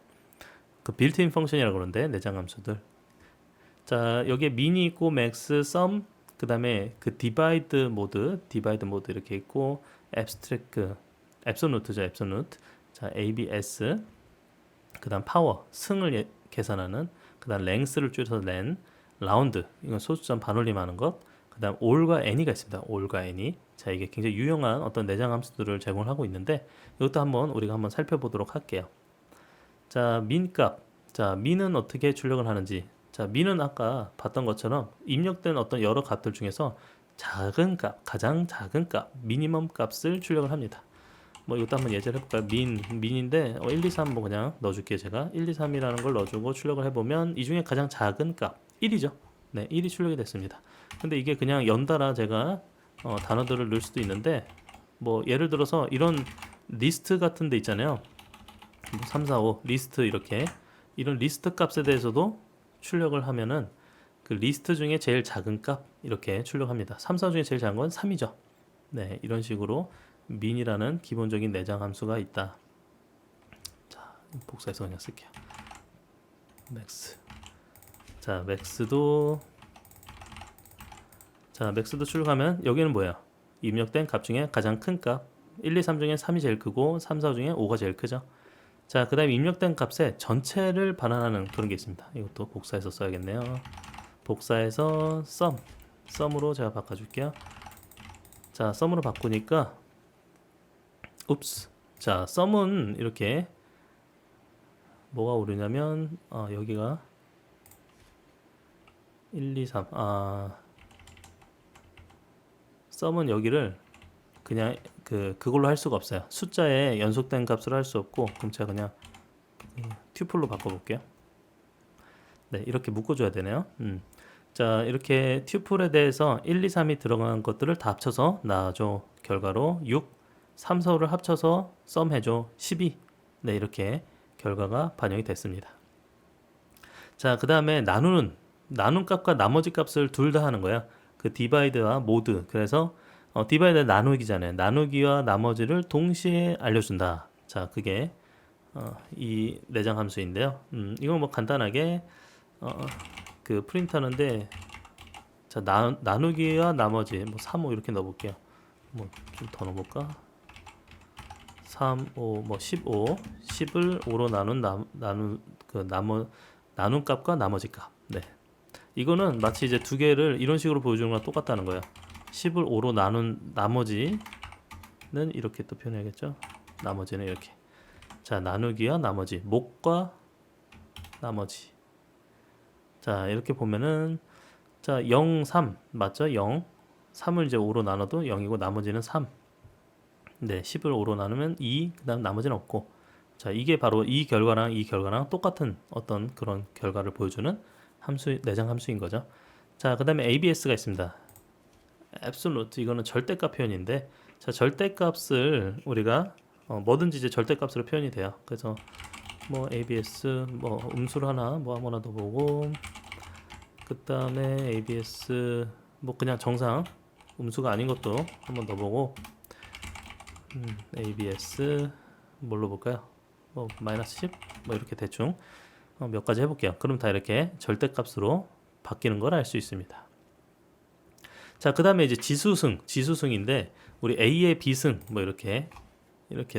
그 빌트인 펑션이라고 그러는데 내장 함수들. 자, 여기에 미니 있고 max, sum, 그 다음에 그 divide 모드 이렇게 있고 abstract, absolute죠, absolute. 자, abs, 그 다음 power, 승을 계산하는, 그 다음 length를 줄여서 len, round, 이건 소수점 반올림하는 것, 그 다음 all과 any가 있습니다. all과 any. 자, 이게 굉장히 유용한 어떤 내장 함수들을 제공하고 있는데 이것도 우리가 한번 살펴보도록 할게요. 자, min 값. 자, min은 어떻게 출력을 하는지. 자, min은 아까 봤던 것처럼 입력된 어떤 여러 값들 중에서 작은 값, 가장 작은 값, 미니멈 값을 출력을 합니다. 뭐 이것도 한번 예제를 해볼까요? min인데 1, 2, 3 뭐 그냥 넣어줄게요. 제가 1, 2, 3이라는 걸 넣어주고 출력을 해보면 이 중에 가장 작은 값 1이죠. 네, 1이 출력이 됐습니다. 근데 이게 그냥 연달아 제가 단어들을 넣을 수도 있는데 뭐 예를 들어서 이런 리스트 같은 데 있잖아요. 3, 4, 5 리스트 이런 리스트 값에 대해서도 출력을 하면은 그 리스트 중에 제일 작은 값 이렇게 출력합니다. 3, 4 중에 제일 작은 건 3이죠. 네, 이런 식으로 min이라는 기본적인 내장 함수가 있다. 자, 복사해서 그냥 쓸게요. max. 자, max도 출력하면 여기는 뭐야? 입력된 값 중에 가장 큰 값. 1, 2, 3 중에 3이 제일 크고 3, 4 중에 5가 제일 크죠. 자, 그 다음에 입력된 값의 전체를 반환하는 그런 게 있습니다. 이것도 복사해서 써야겠네요. 복사해서 sum으로 제가 바꿔줄게요. 자, sum으로 바꾸니까 자, sum은 이렇게 뭐가 오르냐면 여기가 1, 2, 3 sum은 여기를 그냥 그걸로 할 수가 없어요. 숫자에 연속된 값으로 할 수 없고 그럼 제가 그냥 튜플로 바꿔볼게요. 네, 이렇게 묶어줘야 되네요. 자, 이렇게 튜플에 대해서 1, 2, 3이 들어간 것들을 다 합쳐서 나와줘. 결과로 6, 3, 4를 합쳐서 썸 해줘 12. 네, 이렇게 결과가 반영이 됐습니다. 자, 그 다음에 나눈 값과 나머지 값을 둘 다 하는 거야. 그 디바이드와 모드. 그래서 디바이드 나누기잖아요. 나누기와 나머지를 동시에 알려준다. 자, 그게 이 내장 함수인데요. 이건 뭐 간단하게 그 프린트하는데, 자, 나누기와 나머지 뭐 3, 5 이렇게 넣어볼게요. 뭐 좀 더 넣어볼까? 3, 5, 뭐 15, 10을 5로 나눈 값과 나머지 값. 네. 이거는 마치 이제 두 개를 이런 식으로 보여주는 거랑 똑같다는 거예요. 10을 5로 나눈 나머지는 이렇게 또 표현해야겠죠. 나머지는 이렇게. 자, 나누기와 나머지, 목과 나머지. 자, 이렇게 보면은 자, 0, 3 맞죠? 0. 3을 이제 5로 나눠도 0이고 나머지는 3. 네, 10을 5로 나누면 2, 그다음 나머지는 없고. 자, 이게 바로 이 결과랑 똑같은 어떤 그런 결과를 보여주는 함수, 내장 함수인 거죠. 자, 그다음에 ABS가 있습니다. absolute, 이거는 절대값 표현인데, 자, 절대값을 우리가 뭐든지 이제 절대값으로 표현이 돼요. 그래서 뭐 ABS 뭐 음수를 하나 뭐 아무나 더 보고, 그 다음에 ABS 뭐 그냥 정상 음수가 아닌 것도 한번 더 보고, ABS 뭘로 볼까요? 뭐 마이너스 10 뭐 이렇게 대충 몇 가지 해볼게요. 그럼 다 이렇게 절대값으로 바뀌는 걸 알 수 있습니다. 자, 그 다음에 이제 지수승인데, 우리 A의 B승 뭐 이렇게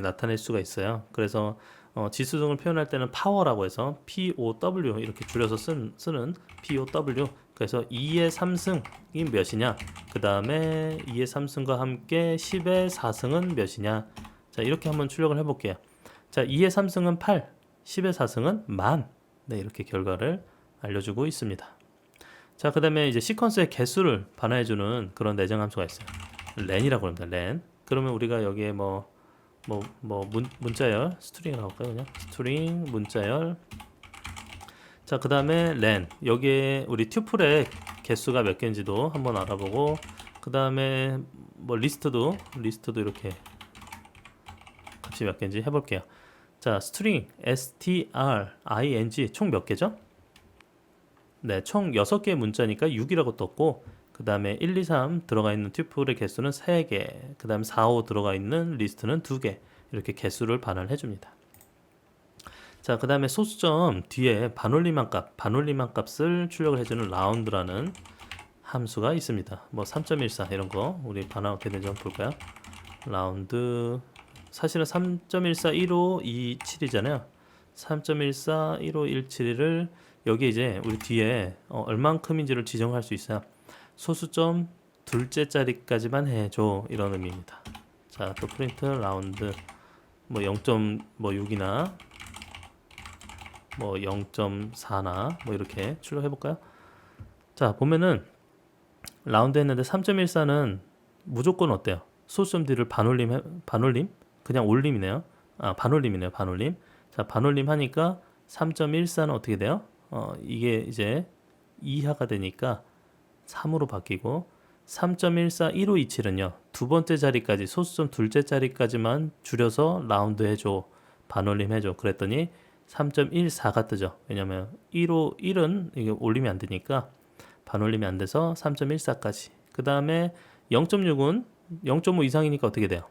나타낼 수가 있어요. 그래서 지수승을 표현할 때는 파워라고 해서 POW 이렇게 줄여서 쓰는 POW. 그래서 2의 3승이 몇이냐, 그 다음에 2의 3승과 함께 10의 4승은 몇이냐. 자, 이렇게 한번 출력을 해볼게요. 자, 2의 3승은 8, 10의 4승은 만. 네, 이렇게 결과를 알려주고 있습니다. 자, 그 다음에 이제 시퀀스의 개수를 반환해주는 그런 내장 함수가 있어요. 렌이라고 합니다. 렌. 그러면 우리가 여기에 문자열 스트링이라고 할까요? 그냥 스트링 문자열. 자, 그 다음에 len, 여기에 우리 튜플의 개수가 몇 개인지도 한번 알아보고, 그 다음에 뭐 리스트도 이렇게 값이 몇 개인지 해볼게요. 자, 스트링 string 총 몇 개죠? 네, 총 6개의 문자니까 6이라고 떴고, 그 다음에 1, 2, 3 들어가 있는 튜플의 개수는 3개, 그 다음에 4, 5 들어가 있는 리스트는 2개, 이렇게 개수를 반환해 줍니다. 자, 그 다음에 소수점 뒤에 반올림한 값을 출력을 해주는 라운드라는 함수가 있습니다. 뭐 3.14 이런 거 우리 반환 어떻게 되는지 한번 볼까요? 라운드, 사실은 3.141527이잖아요. 3.141517을 여기 이제 우리 뒤에 얼만큼인지를 지정할 수 있어요. 소수점 둘째 자리까지만 해줘, 이런 의미입니다. 자, 또 프린트 라운드 뭐 0.6이나 뭐 0.4나 뭐 이렇게 출력해 볼까요? 자, 보면은 라운드 했는데 3.14는 무조건 어때요? 소수점 뒤를 반올림? 그냥 올림이네요. 반올림이네요. 반올림. 자, 반올림 하니까 3.14는 어떻게 돼요? 이게 이제 이하가 되니까 3으로 바뀌고, 3.141527은요 두 번째 자리까지, 소수점 둘째 자리까지만 줄여서 라운드 해줘, 반올림 해줘 그랬더니 3.14가 뜨죠. 왜냐면 1은 이게 올림이 안 되니까 반올림이 안 돼서 3.14까지. 그 다음에 0.6은 0.5 이상이니까 어떻게 돼요?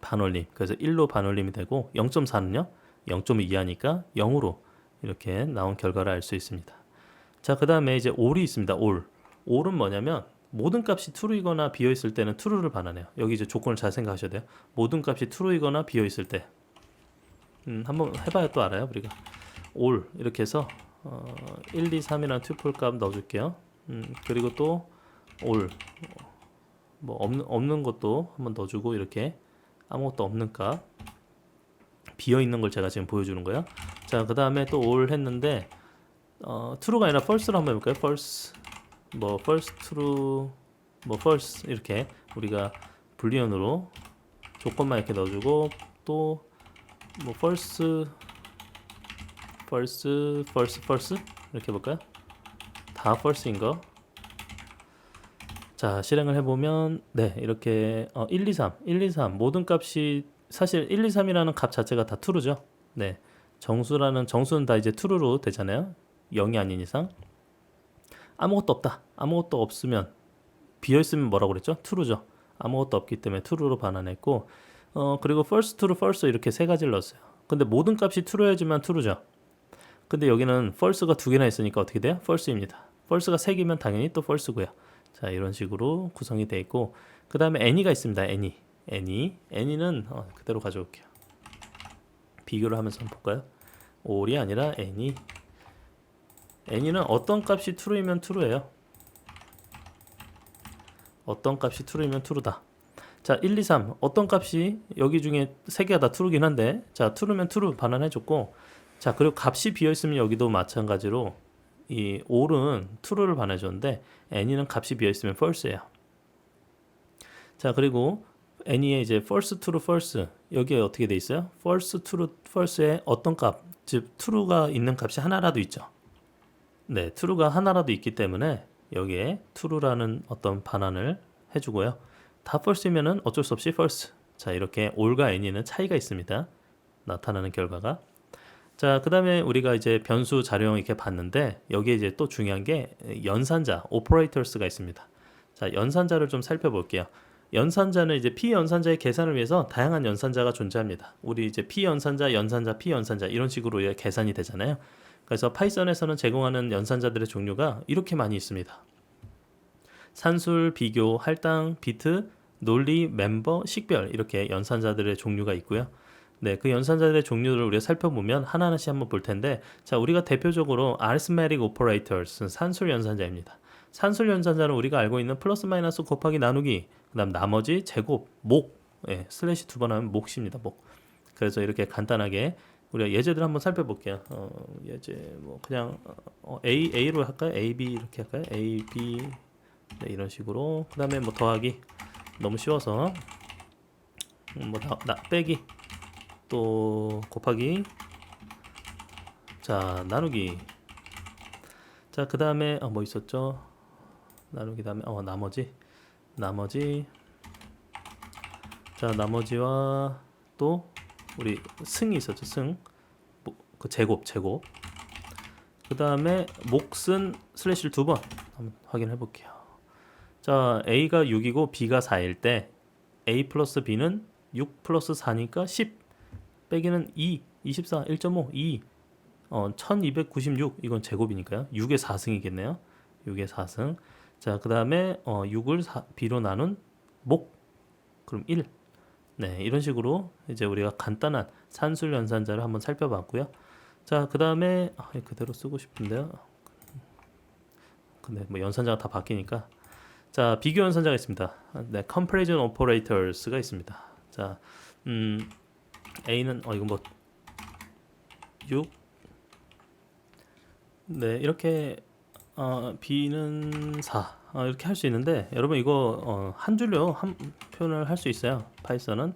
반올림. 그래서 1로 반올림이 되고, 0.4는요 0.5 이하니까 0으로 이렇게 나온 결과를 알 수 있습니다. 자, 그 다음에 이제 all이 있습니다. all은 뭐냐면 모든 값이 true이거나 비어있을 때는 true를 반환해요. 여기 이제 조건을 잘 생각하셔야 돼요. 모든 값이 true이거나 비어있을 때, 한번 해봐야 또 알아요. 우리가 all 이렇게 해서 1, 2, 3이라는 튜플 값 넣어줄게요. 그리고 또 all 뭐 없는 것도 한번 넣어주고, 이렇게 아무것도 없는 값, 비어있는 걸 제가 지금 보여주는 거예요. 자, 그 다음에 또 all 했는데 true가 아니라 false로 한번 해볼까요? false true, 뭐 false 이렇게 우리가 불리언으로 조건만 이렇게 넣어주고, 또 뭐 false 이렇게 해볼까요? 다 false인 거. 자, 실행을 해보면 네, 이렇게 1, 2, 3, 1, 2, 3 모든 값이 사실 1, 2, 3이라는 값 자체가 다 true죠. 네, 정수는 다 이제 true로 되잖아요. 0이 아닌 이상. 아무것도 없다. 아무것도 없으면 비어있으면 뭐라고 그랬죠? true죠. 아무것도 없기 때문에 true로 반환했고 그리고 false, true, false 이렇게 세 가지를 넣었어요. 근데 모든 값이 true여야지만 true죠. 근데 여기는 false가 두 개나 있으니까 어떻게 돼요? false입니다. false가 세 개면 당연히 또 false고요. 자, 이런 식으로 구성이 되어 있고 그 다음에 any가 있습니다. any는 그대로 가져올게요. 비교를 하면서 한번 볼까요? all이 아니라 any는 어떤 값이 true이면 true예요. 어떤 값이 true이면 true다. 자, 1, 2, 3 어떤 값이 여기 중에 세 개가 다 true긴 한데 자, true면 true 반환해줬고 자, 그리고 값이 비어있으면 여기도 마찬가지로 이 all은 true를 반환해줬는데 any는 값이 비어있으면 false예요. 자, 그리고 any에 이제 false, true, false 여기에 어떻게 돼 있어요? false, true, false에 어떤 값, 즉 true가 있는 값이 하나라도 있죠. 네, true가 하나라도 있기 때문에 여기에 true라는 어떤 반환을 해주고요. 다 false이면은 어쩔 수 없이 false. 자, 이렇게 all과 any는 차이가 있습니다. 나타나는 결과가. 자, 그 다음에 우리가 이제 변수 자료형 이렇게 봤는데 여기에 이제 또 중요한 게 연산자, operators가 있습니다. 자, 연산자를 좀 살펴볼게요. 연산자는 이제 P연산자의 계산을 위해서 다양한 연산자가 존재합니다. 우리 이제 P연산자, 연산자, P연산자 이런 식으로 계산이 되잖아요. 그래서 파이썬에서는 제공하는 연산자들의 종류가 이렇게 많이 있습니다. 산술, 비교, 할당, 비트, 논리, 멤버, 식별 이렇게 연산자들의 종류가 있고요. 네, 그 연산자들의 종류를 우리가 살펴보면 하나하나씩 한번 볼 텐데 자, 우리가 대표적으로 arithmetic operators는 산술 연산자입니다. 산술 연산자는 우리가 알고 있는 플러스 마이너스 곱하기 나누기 그 다음 나머지 제곱 목 슬래시 두 번 하면 몫입니다. 목. 그래서 이렇게 간단하게 우리가 예제들 한번 살펴볼게요. 예제 뭐 그냥 A로 할까요? A, B 이렇게 할까요? A, B 네, 이런 식으로 그 다음에 뭐 더하기 너무 쉬워서 뭐 빼기 또 곱하기 자 나누기 자 그 다음에 뭐 있었죠? 나누기 다음에 나머지 자 나머지와 또 우리 승이 있었죠. 그 제곱 그 다음에 몫은 슬래시를 두 번 한번 확인해 볼게요. 자 A가 6이고 B가 4일 때 A 플러스 B는 6 플러스 4니까 10 빼기는 2 24 1.5 2 1296 이건 제곱이니까요. 6의 4승이겠네요. 6의 4승 자 그 다음에 6을 B로 나눈 목 그럼 1 네, 이런 식으로 이제 우리가 간단한 산술 연산자를 한번 살펴봤고요. 자, 그 다음에 그대로 쓰고 싶은데요. 근데 뭐 연산자가 다 바뀌니까 자, 비교 연산자가 있습니다. 네, comparison operators가 있습니다. 자, A는 이거 뭐 6. 네, 이렇게 B는 4. 이렇게 할 수 있는데 여러분 이거 한 줄로 표현을 할 수 있어요. 파이썬은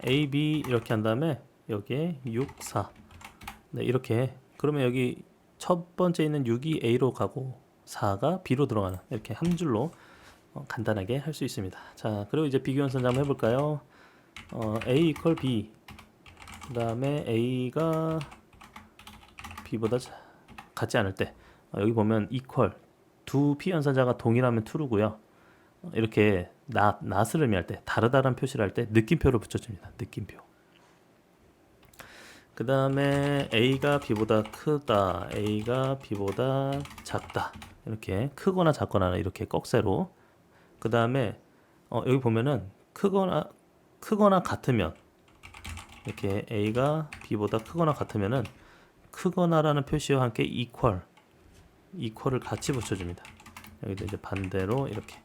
A, B 이렇게 한 다음에 여기에 6, 4. 네, 이렇게 그러면 여기 첫 번째 있는 6이 A로 가고 4가 B로 들어가는 이렇게 한 줄로 간단하게 할 수 있습니다. 자, 그리고 이제 비교 연산자 한번 해볼까요? A equal B 그 다음에 A가 B보다 같지 않을 때 여기 보면 equal 두 P연산자가 동일하면 true고요. 이렇게 not을 의미할 때 다르다는 표시를 할 때 느낌표를 붙여줍니다. 느낌표. 그 다음에 A가 B보다 크다, A가 B보다 작다. 이렇게 크거나 작거나 이렇게 꺽쇠로. 그 다음에 여기 보면은 크거나 같으면 이렇게 A가 B보다 크거나 같으면은 크거나라는 표시와 함께 equal을 같이 붙여줍니다. 여기도 이제 반대로 이렇게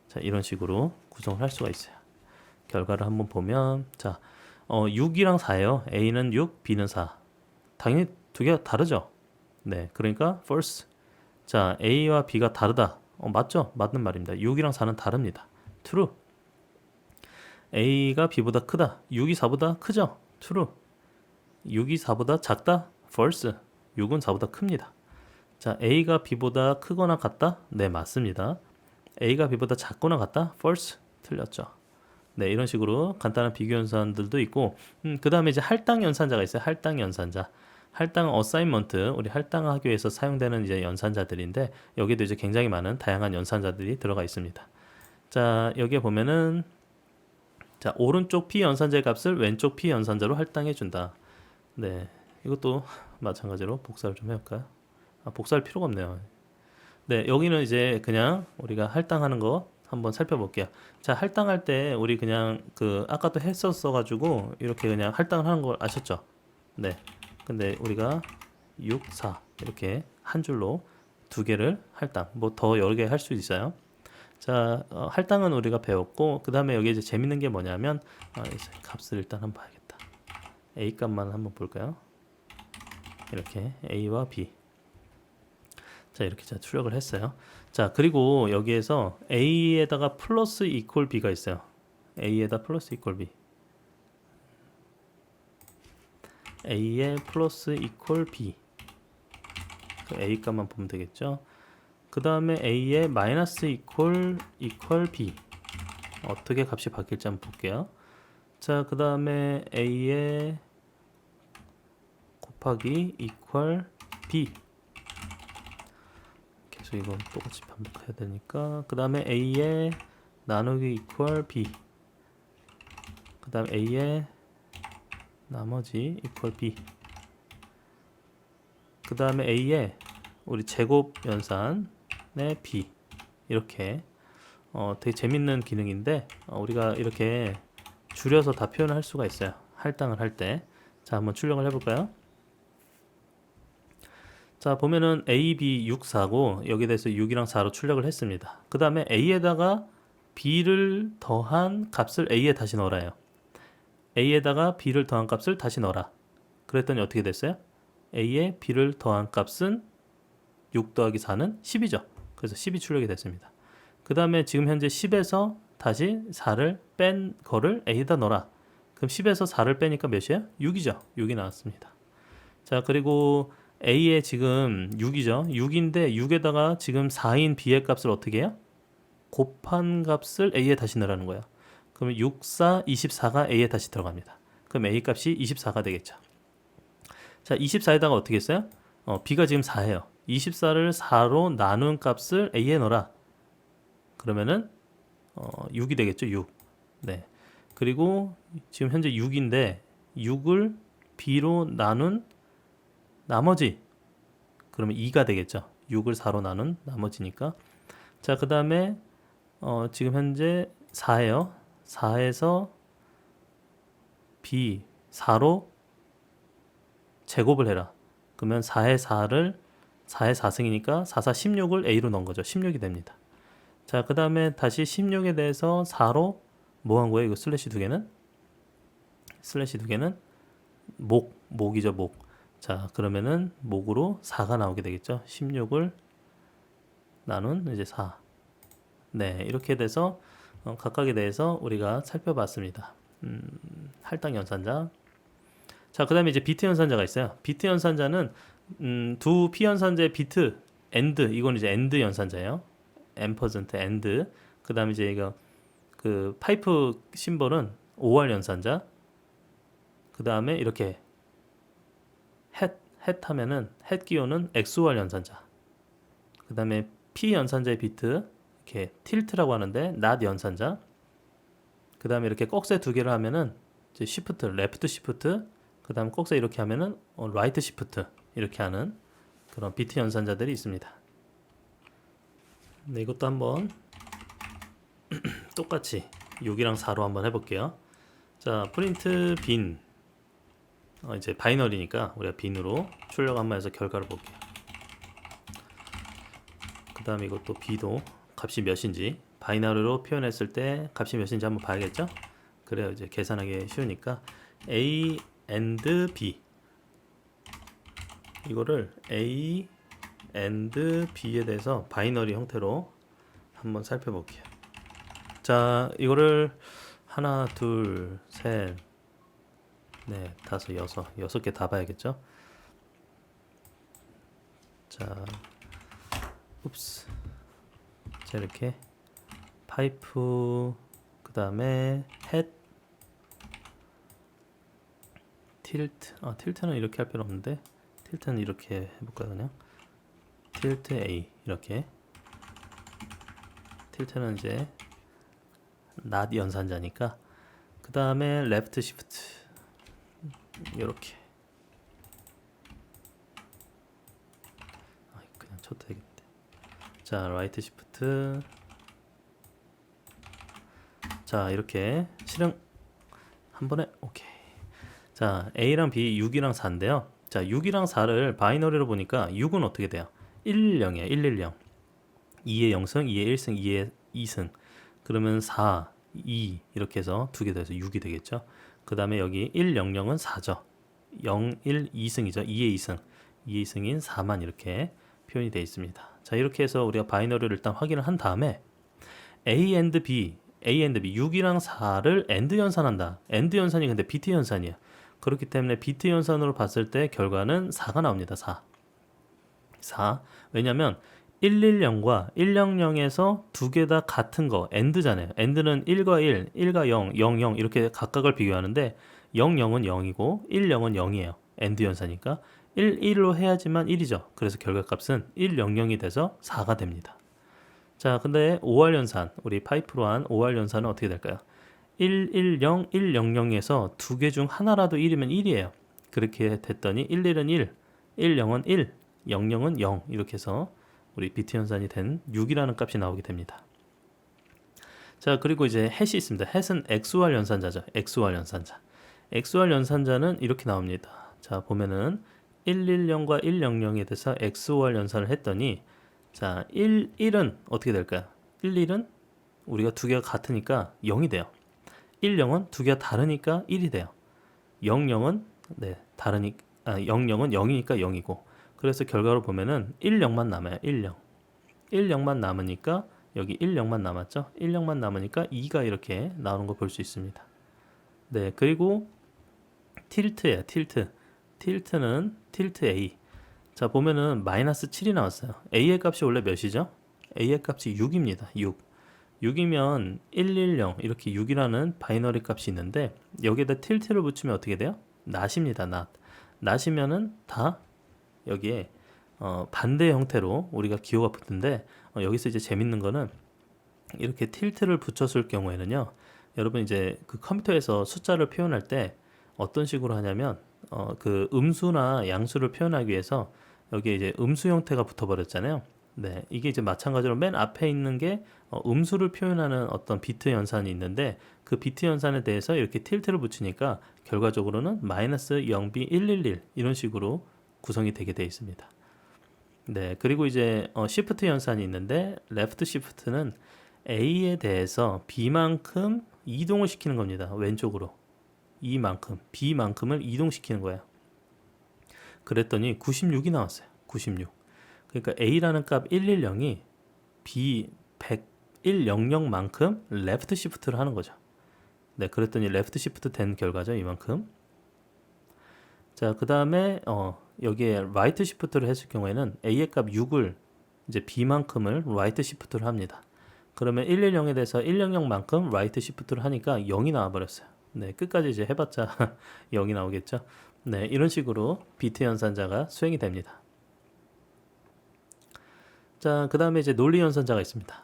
자 이런 식으로 구성을 할 수가 있어요. 결과를 한번 보면 자 6이랑 4예요. A는 6, B는 4. 당연히 두 개가 다르죠. 네, 그러니까 false. 자 A와 B가 다르다. 맞죠? 맞는 말입니다. 6이랑 4는 다릅니다. true. A가 B보다 크다. 6이 4보다 크죠? true. 6이 4보다 작다. false. 6은 4보다 큽니다. 자, A가 B보다 크거나 같다? 네, 맞습니다. A가 B보다 작거나 같다? false. 틀렸죠. 네, 이런 식으로 간단한 비교 연산들도 있고, 그 다음에 이제 할당 연산자가 있어요. 할당 연산자. 할당 어사인먼트, 우리 할당 학교에서 사용되는 이제 연산자들인데, 여기도 이제 굉장히 많은 다양한 연산자들이 들어가 있습니다. 자, 여기에 보면은, 자, 오른쪽 P 연산자의 값을 왼쪽 P 연산자로 할당해 준다. 네, 이것도 마찬가지로 복사를 좀 해볼까요? 복사할 필요가 없네요. 네, 여기는 이제 그냥 우리가 할당하는 거 한번 살펴볼게요. 자, 할당할 때 우리 그냥 그 아까도 했었어 가지고 이렇게 그냥 할당을 하는 걸 아셨죠? 네. 근데 우리가 6, 4 이렇게 한 줄로 두 개를 할당, 뭐 더 여러 개 할 수 있어요. 자, 할당은 우리가 배웠고, 그 다음에 여기 이제 재밌는 게 뭐냐면, 이제 값을 일단 한번 봐야겠다. A 값만 한번 볼까요? 이렇게 A와 B. 자, 이렇게 자 출력을 했어요. 자, 그리고 여기에서 A에다가 플러스 이퀄 B가 있어요. A에다 플러스 이퀄 B. A에 플러스 이퀄 B. 그 A 값만 보면 되겠죠. 그 다음에 A에 마이너스 이퀄 B. 어떻게 값이 바뀔지 한번 볼게요. 자, 그 다음에 A에 곱하기 이퀄 B. 계속 이건 똑같이 반복해야 되니까. 그 다음에 A에 나누기 이퀄 B. 그 다음 A에 나머지 이퀄 B. 그 다음에 A에 우리 제곱 연산의 B. 이렇게 되게 재밌는 기능인데 우리가 이렇게 줄여서 다 표현을 할 수가 있어요. 할당을 할 때. 자, 한번 출력을 해볼까요? 자, 보면은 A, B 6, 4고 여기에 대해서 6이랑 4로 출력을 했습니다. 그 다음에 A에다가 B를 더한 값을 A에 다시 넣어라요. A에다가 B를 더한 값을 다시 넣어라. 그랬더니 어떻게 됐어요? A에 B를 더한 값은 6 더하기 4는 10이죠. 그래서 10이 출력이 됐습니다. 그 다음에 지금 현재 10에서 다시 4를 뺀 거를 A에다 넣어라. 그럼 10에서 4를 빼니까 몇이에요? 6이죠. 6이 나왔습니다. 자, 그리고 A에 지금 6이죠. 6인데 6에다가 지금 4인 B의 값을 어떻게 해요? 곱한 값을 A에 다시 넣으라는 거예요. 그러면 6, 4, 24가 A에 다시 들어갑니다. 그럼 A 값이 24가 되겠죠. 자, 24에다가 어떻게 했어요? B가 지금 4예요. 24를 4로 나눈 값을 A에 넣어라. 그러면은 6이 되겠죠. 6. 네. 그리고 지금 현재 6인데 6을 B로 나눈 나머지, 그러면 2가 되겠죠. 6을 4로 나눈 나머지니까. 자, 그 다음에 지금 현재 4예요. 4에서 B 4로 제곱을 해라. 그러면 4의 4를 4의 4승이니까 4, 4, 16을 A로 넣은 거죠. 16이 됩니다. 자, 그 다음에 다시 16에 대해서 4로 뭐 한 거예요? 이거 슬래시 두 개는? 슬래시 두 개는 목이죠, 목. 자, 그러면은 목으로 4가 나오게 되겠죠. 16을 나눈 이제 4. 네, 이렇게 돼서 각각에 대해서 우리가 살펴봤습니다. 할당 연산자. 자, 그 다음에 이제 비트 연산자가 있어요. 비트 연산자는 두 P 연산자의 비트, AND, 이건 이제 AND 연산자예요. 앰퍼센트 AND. 그 다음에 이제 이거 그 파이프 심볼은 OR 연산자. 그 다음에 이렇게 헷 하면은 헷 기호는 XOR 연산자. 그 다음에 P 연산자의 비트 이렇게 틸트라고 하는데 not 연산자. 그 다음에 이렇게 꺽쇠 두 개를 하면은 이제 시프트, 레프트 시프트. 그 다음 꺽쇠 이렇게 하면은 라이트 시프트 이렇게 하는 그런 비트 연산자들이 있습니다. 네, 이것도 한번 똑같이 6이랑 4로 한번 해볼게요. 자, 프린트 빈. 이제 바이너리니까 우리가 빈으로 출력 한번 해서 결과를 볼게요. 그 다음에 이것도 B도 값이 몇인지 바이너리로 표현했을 때 값이 몇인지 한번 봐야겠죠? 그래야 이제 계산하기 쉬우니까 A and B, 이거를 A and B에 대해서 바이너리 형태로 한번 살펴볼게요. 자, 이거를 하나, 둘, 셋, 네, 다섯, 여섯 개 다 봐야겠죠? 자, 자, 이렇게 파이프 그 다음에 head 틸트는 이렇게 할 필요 없는데 틸트는 이렇게 해볼까요? 그냥 틸트 A 이렇게 틸트는 이제 not 연산자니까 그 다음에 left shift 이렇게 그냥 쳐도 되겠는데 자 right shift 자 이렇게 실행 한 번에 오케이. 자 A랑 B 6이랑 4인데요 자 6이랑 4를 바이너리로 보니까 6은 어떻게 돼요? 110이에요 110 2의 0승 2의 1승 2의 2승 그러면 4 2 이렇게 해서 두 개 더해서 6이 되겠죠 그 다음에 여기 100은 4죠 0 1 2승이죠 2의 2승 2의 2승인 4만 이렇게 표현이 되어 있습니다 자 이렇게 해서 우리가 바이너리를 일단 확인을 한 다음에 A and B 6이랑 4를 AND 연산한다 AND 연산이 근데 비트 연산이야 그렇기 때문에 비트 연산으로 봤을 때 결과는 4가 나옵니다 4 왜냐면 110과 100에서 두 개 다 같은 거 AND잖아요 AND는 1과 1, 1과 0, 0, 0 이렇게 각각을 비교하는데 0, 0은 0이고 1, 0은 0이에요 AND 연산이니까 1, 1로 해야지만 1이죠 그래서 결과값은 1, 0, 0이 돼서 4가 됩니다 자 근데 5할 연산 우리 파이프로 한 5할 연산은 어떻게 될까요? 110, 100에서 두 개 중 하나라도 1이면 1이에요 그렇게 됐더니 11은 1, 10은 1, 00은 0 이렇게 해서 우리 비트 연산이 된 6이라는 값이 나오게 됩니다 자 그리고 이제 햇이 있습니다 햇은 XOR 연산자죠 XOR 연산자 XOR 연산자는 이렇게 나옵니다 자 보면은 110과 100에 대해서 XOR 연산을 했더니 자 1은 어떻게 될까요? 1은 우리가 두 개가 같으니까 0이 돼요 10은 두 개가 다르니까 1이 돼요 00은 다르니까 00은 0이니까 0이고 그래서 결과로 보면은 10만 남아요 10만 남으니까 여기 10만 남았죠 10만 남으니까 2가 이렇게 나오는 거 볼 수 있습니다 네 그리고 틸트예요 틸트는 틸트 A 자 보면은 마이너스 7이 나왔어요 A의 값이 원래 몇이죠? A의 값이 6입니다 6이면 110 이렇게 6이라는 바이너리 값이 있는데 여기에다 틸트를 붙이면 어떻게 돼요? not입니다 not이면은 다 여기에 반대 형태로 우리가 기호가 붙는데 여기서 이제 재밌는 거는 이렇게 틸트를 붙였을 경우에는요 여러분 이제 그 컴퓨터에서 숫자를 표현할 때 어떤 식으로 하냐면 그 음수나 양수를 표현하기 위해서 여기에 이제 음수 형태가 붙어버렸잖아요 네, 이게 이제 마찬가지로 맨 앞에 있는 게 음수를 표현하는 어떤 비트 연산이 있는데 그 비트 연산에 대해서 이렇게 틸트를 붙이니까 결과적으로는 마이너스 0B 111 이런 식으로 구성이 되게 되어 있습니다 네, 그리고 이제 시프트 연산이 있는데 레프트 시프트는 A에 대해서 B만큼 이동을 시키는 겁니다 왼쪽으로 이만큼 B만큼을 이동시키는 거예요 그랬더니 96이 나왔어요 96 그러니까 A라는 값 110이 B 100만큼 레프트 시프트를 하는 거죠 네 그랬더니 레프트 시프트 된 결과죠 이만큼 자 그 다음에 여기에 라이트 시프트를 했을 경우에는 A의 값 6을 이제 B만큼을 라이트 시프트를 합니다 그러면 110에 대해서 100만큼 라이트 시프트를 하니까 0이 나와버렸어요 네 끝까지 이제 해봤자 0이 나오겠죠 네 이런 식으로 비트 연산자가 수행이 됩니다 자 그 다음에 이제 논리 연산자가 있습니다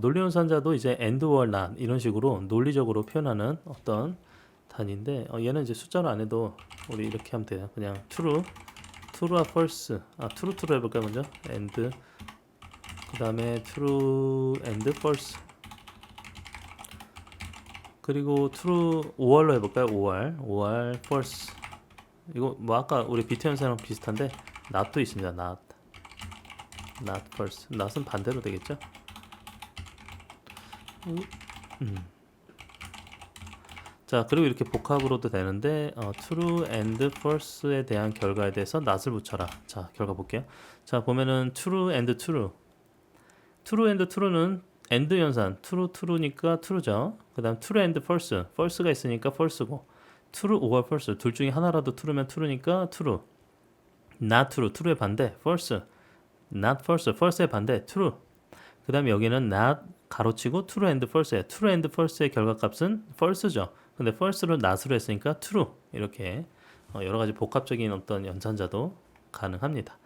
논리 연산자도 이제 and or not 이런 식으로 논리적으로 표현하는 어떤 단위인데 얘는 이제 숫자로 안 해도 우리 이렇게 하면 돼요 그냥 true와 false true로 해볼까요 먼저 and 그 다음에 true and false 그리고 true or로 해볼까요 or false 이거 뭐 아까 우리 비트 연산이랑 비슷한데 not도 있습니다 not false not은 반대로 되겠죠 자 그리고 이렇게 복합으로도 되는데 true and false에 대한 결과에 대해서 not을 붙여라 자 결과 볼게요 자 보면은 true and true는 and 연산 true니까 true죠 그 다음 true and false가 있으니까 false고 true or false 둘 중에 하나라도 true면 true니까 true not true의 반대 false not false의 반대 true 그 다음에 여기는 not 가로치고 true and false예요. true and false의 결과값은 false죠. 근데 false를 not으로 했으니까 true. 이렇게 여러 가지 복합적인 어떤 연산자도 가능합니다.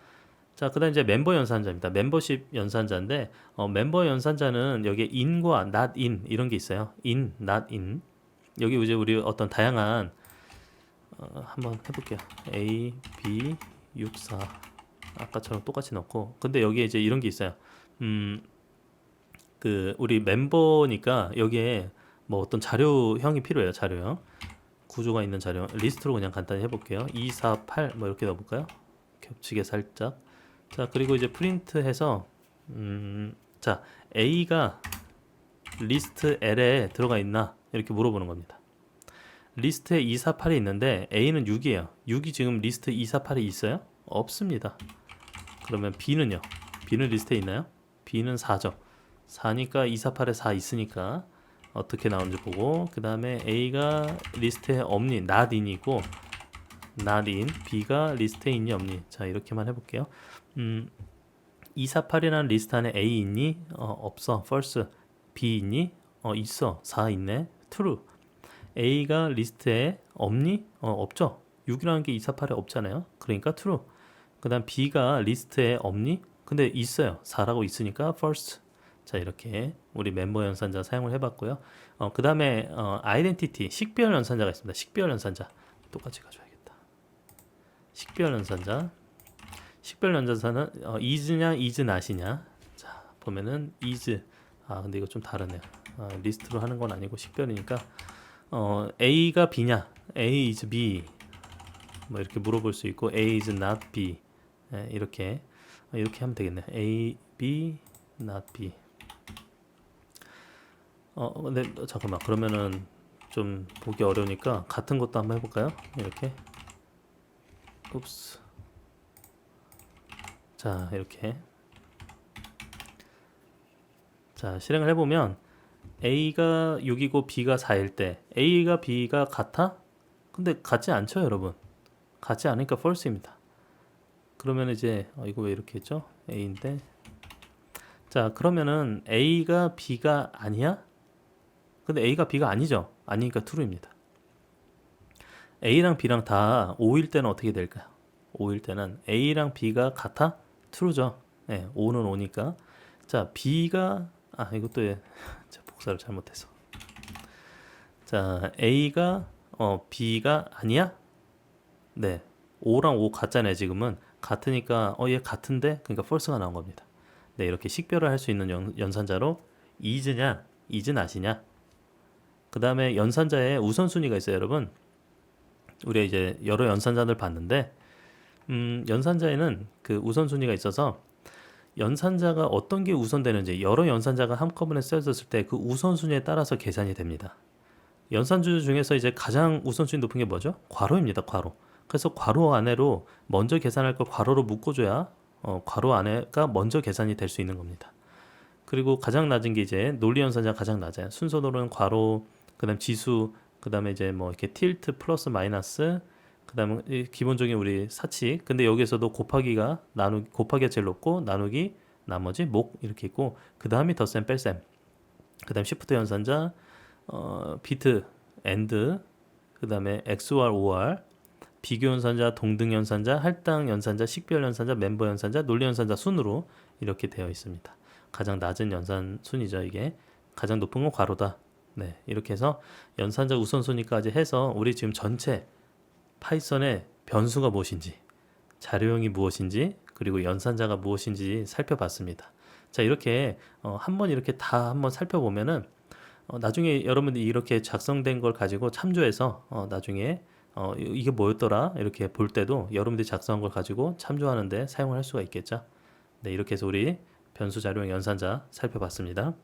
자, 그다음 이제 멤버 연산자입니다. 멤버십 연산자인데 멤버 연산자는 여기에 in과 not in 이런 게 있어요. in, not in. 여기 이제 우리 어떤 다양한 한번 해볼게요. A, B, 6, 4 아까처럼 똑같이 넣고 근데 여기에 이제 이런 게 있어요. 그 우리 멤버니까 여기에 뭐 어떤 자료형이 필요해요. 자료형 구조가 있는 자료 리스트로 그냥 간단히 해볼게요. 2, 4, 8 뭐 이렇게 넣어볼까요? 겹치게 살짝. 자, 그리고 이제 프린트해서 자, A가 리스트 L에 들어가 있나 이렇게 물어보는 겁니다. 리스트에 2, 4, 8이 있는데 A는 6이에요. 6이 지금 리스트 2, 4, 8이 있어요? 없습니다. 그러면 B는요? B는 리스트에 있나요? B는 4죠. 4니까 2, 4, 8에 4 있으니까 어떻게 나오는지 보고 그 다음에 A가 리스트에 없니? not in이고 not in. B가 리스트에 있니? 없니? 자, 이렇게만 해볼게요. 2, 4, 8이라는 리스트 안에 A 있니? 없어. false. B 있니? 있어. 4 있네. true. A가 리스트에 없니? 없죠. 6이라는 게 2, 4, 8에 없잖아요. 그러니까 true. 그 다음 B가 리스트에 없니? 근데 있어요. 4라고 있으니까 false. 자, 이렇게 우리 멤버 연산자 사용을 해봤고요. 그 다음에 identity, 식별 연산자가 있습니다. 식별 연산자 똑같이 가져야겠다. 식별 연산자. 식별 연산자는 is냐, is not이냐. 자, 보면은 is. 근데 이거 좀 다르네요. 리스트로 하는 건 아니고 식별이니까 A가 B냐, A is B 뭐 이렇게 물어볼 수 있고 A is not B 이렇게 하면 되겠네. A, B, not B. 근데 잠깐만 그러면은 좀 보기 어려우니까 같은 것도 한번 해볼까요? 이렇게 옵스. 자, 이렇게 자 실행을 해보면 A가 6이고 B가 4일 때 A가 B가 같아? 근데 같지 않죠 여러분. 같지 않으니까 false입니다. 그러면 이제 이거 왜 이렇게 했죠? A인데 자 그러면은 A가 B가 아니야? 근데 A가 B가 아니죠. 아니니까 true입니다. A랑 B랑 다 5일 때는 어떻게 될까요? 5일 때는 A랑 B가 같아? true죠. 네, 5는 5니까 자 B가 이것도 복사를 잘못해서 자 A가 B가 아니야? 네 5랑 5 같잖아요. 지금은 같으니까 얘 같은데 그러니까 false가 나온 겁니다. 네 이렇게 식별을 할 수 있는 연산자로 is냐 is not이냐 그 다음에 연산자에 우선순위가 있어요 여러분. 우리가 이제 여러 연산자들 봤는데 연산자에는 그 우선순위가 있어서 연산자가 어떤 게 우선되는지 여러 연산자가 한꺼번에 쓰여졌을 때 그 우선순위에 따라서 계산이 됩니다. 연산주 중에서 이제 가장 우선순위 높은 게 뭐죠? 괄호입니다. 괄호. 그래서 괄호 안에로 먼저 계산할 걸 괄호로 묶어줘야 괄호 안에가 먼저 계산이 될 수 있는 겁니다. 그리고 가장 낮은 게 이제 논리 연산자가 가장 낮아요. 순서도는 괄호, 그다음 지수, 그다음에 이제 뭐 이렇게 틸트 플러스 마이너스, 그다음에 기본적인 우리 사칙. 근데 여기에서도 곱하기가 제일 높고 나누기 나머지 목 이렇게 있고 그다음이 덧셈 뺄셈. 그다음 시프트 연산자, 비트 엔드, 그다음에 XOR, OR, 비교 연산자, 동등 연산자, 할당 연산자, 식별 연산자, 멤버 연산자, 논리 연산자 순으로 이렇게 되어 있습니다. 가장 낮은 연산 순위죠. 이게 가장 높은 건 괄호다. 네, 이렇게 해서 연산자 우선순위까지 해서 우리 지금 전체 파이썬의 변수가 무엇인지, 자료형이 무엇인지, 그리고 연산자가 무엇인지 살펴봤습니다. 자, 이렇게 한번 이렇게 다 한번 살펴보면은 나중에 여러분들이 이렇게 작성된 걸 가지고 참조해서 나중에 이게 뭐였더라 이렇게 볼 때도 여러분들이 작성한 걸 가지고 참조하는데 사용을 할 수가 있겠죠. 네, 이렇게 해서 우리 변수 자료형 연산자 살펴봤습니다.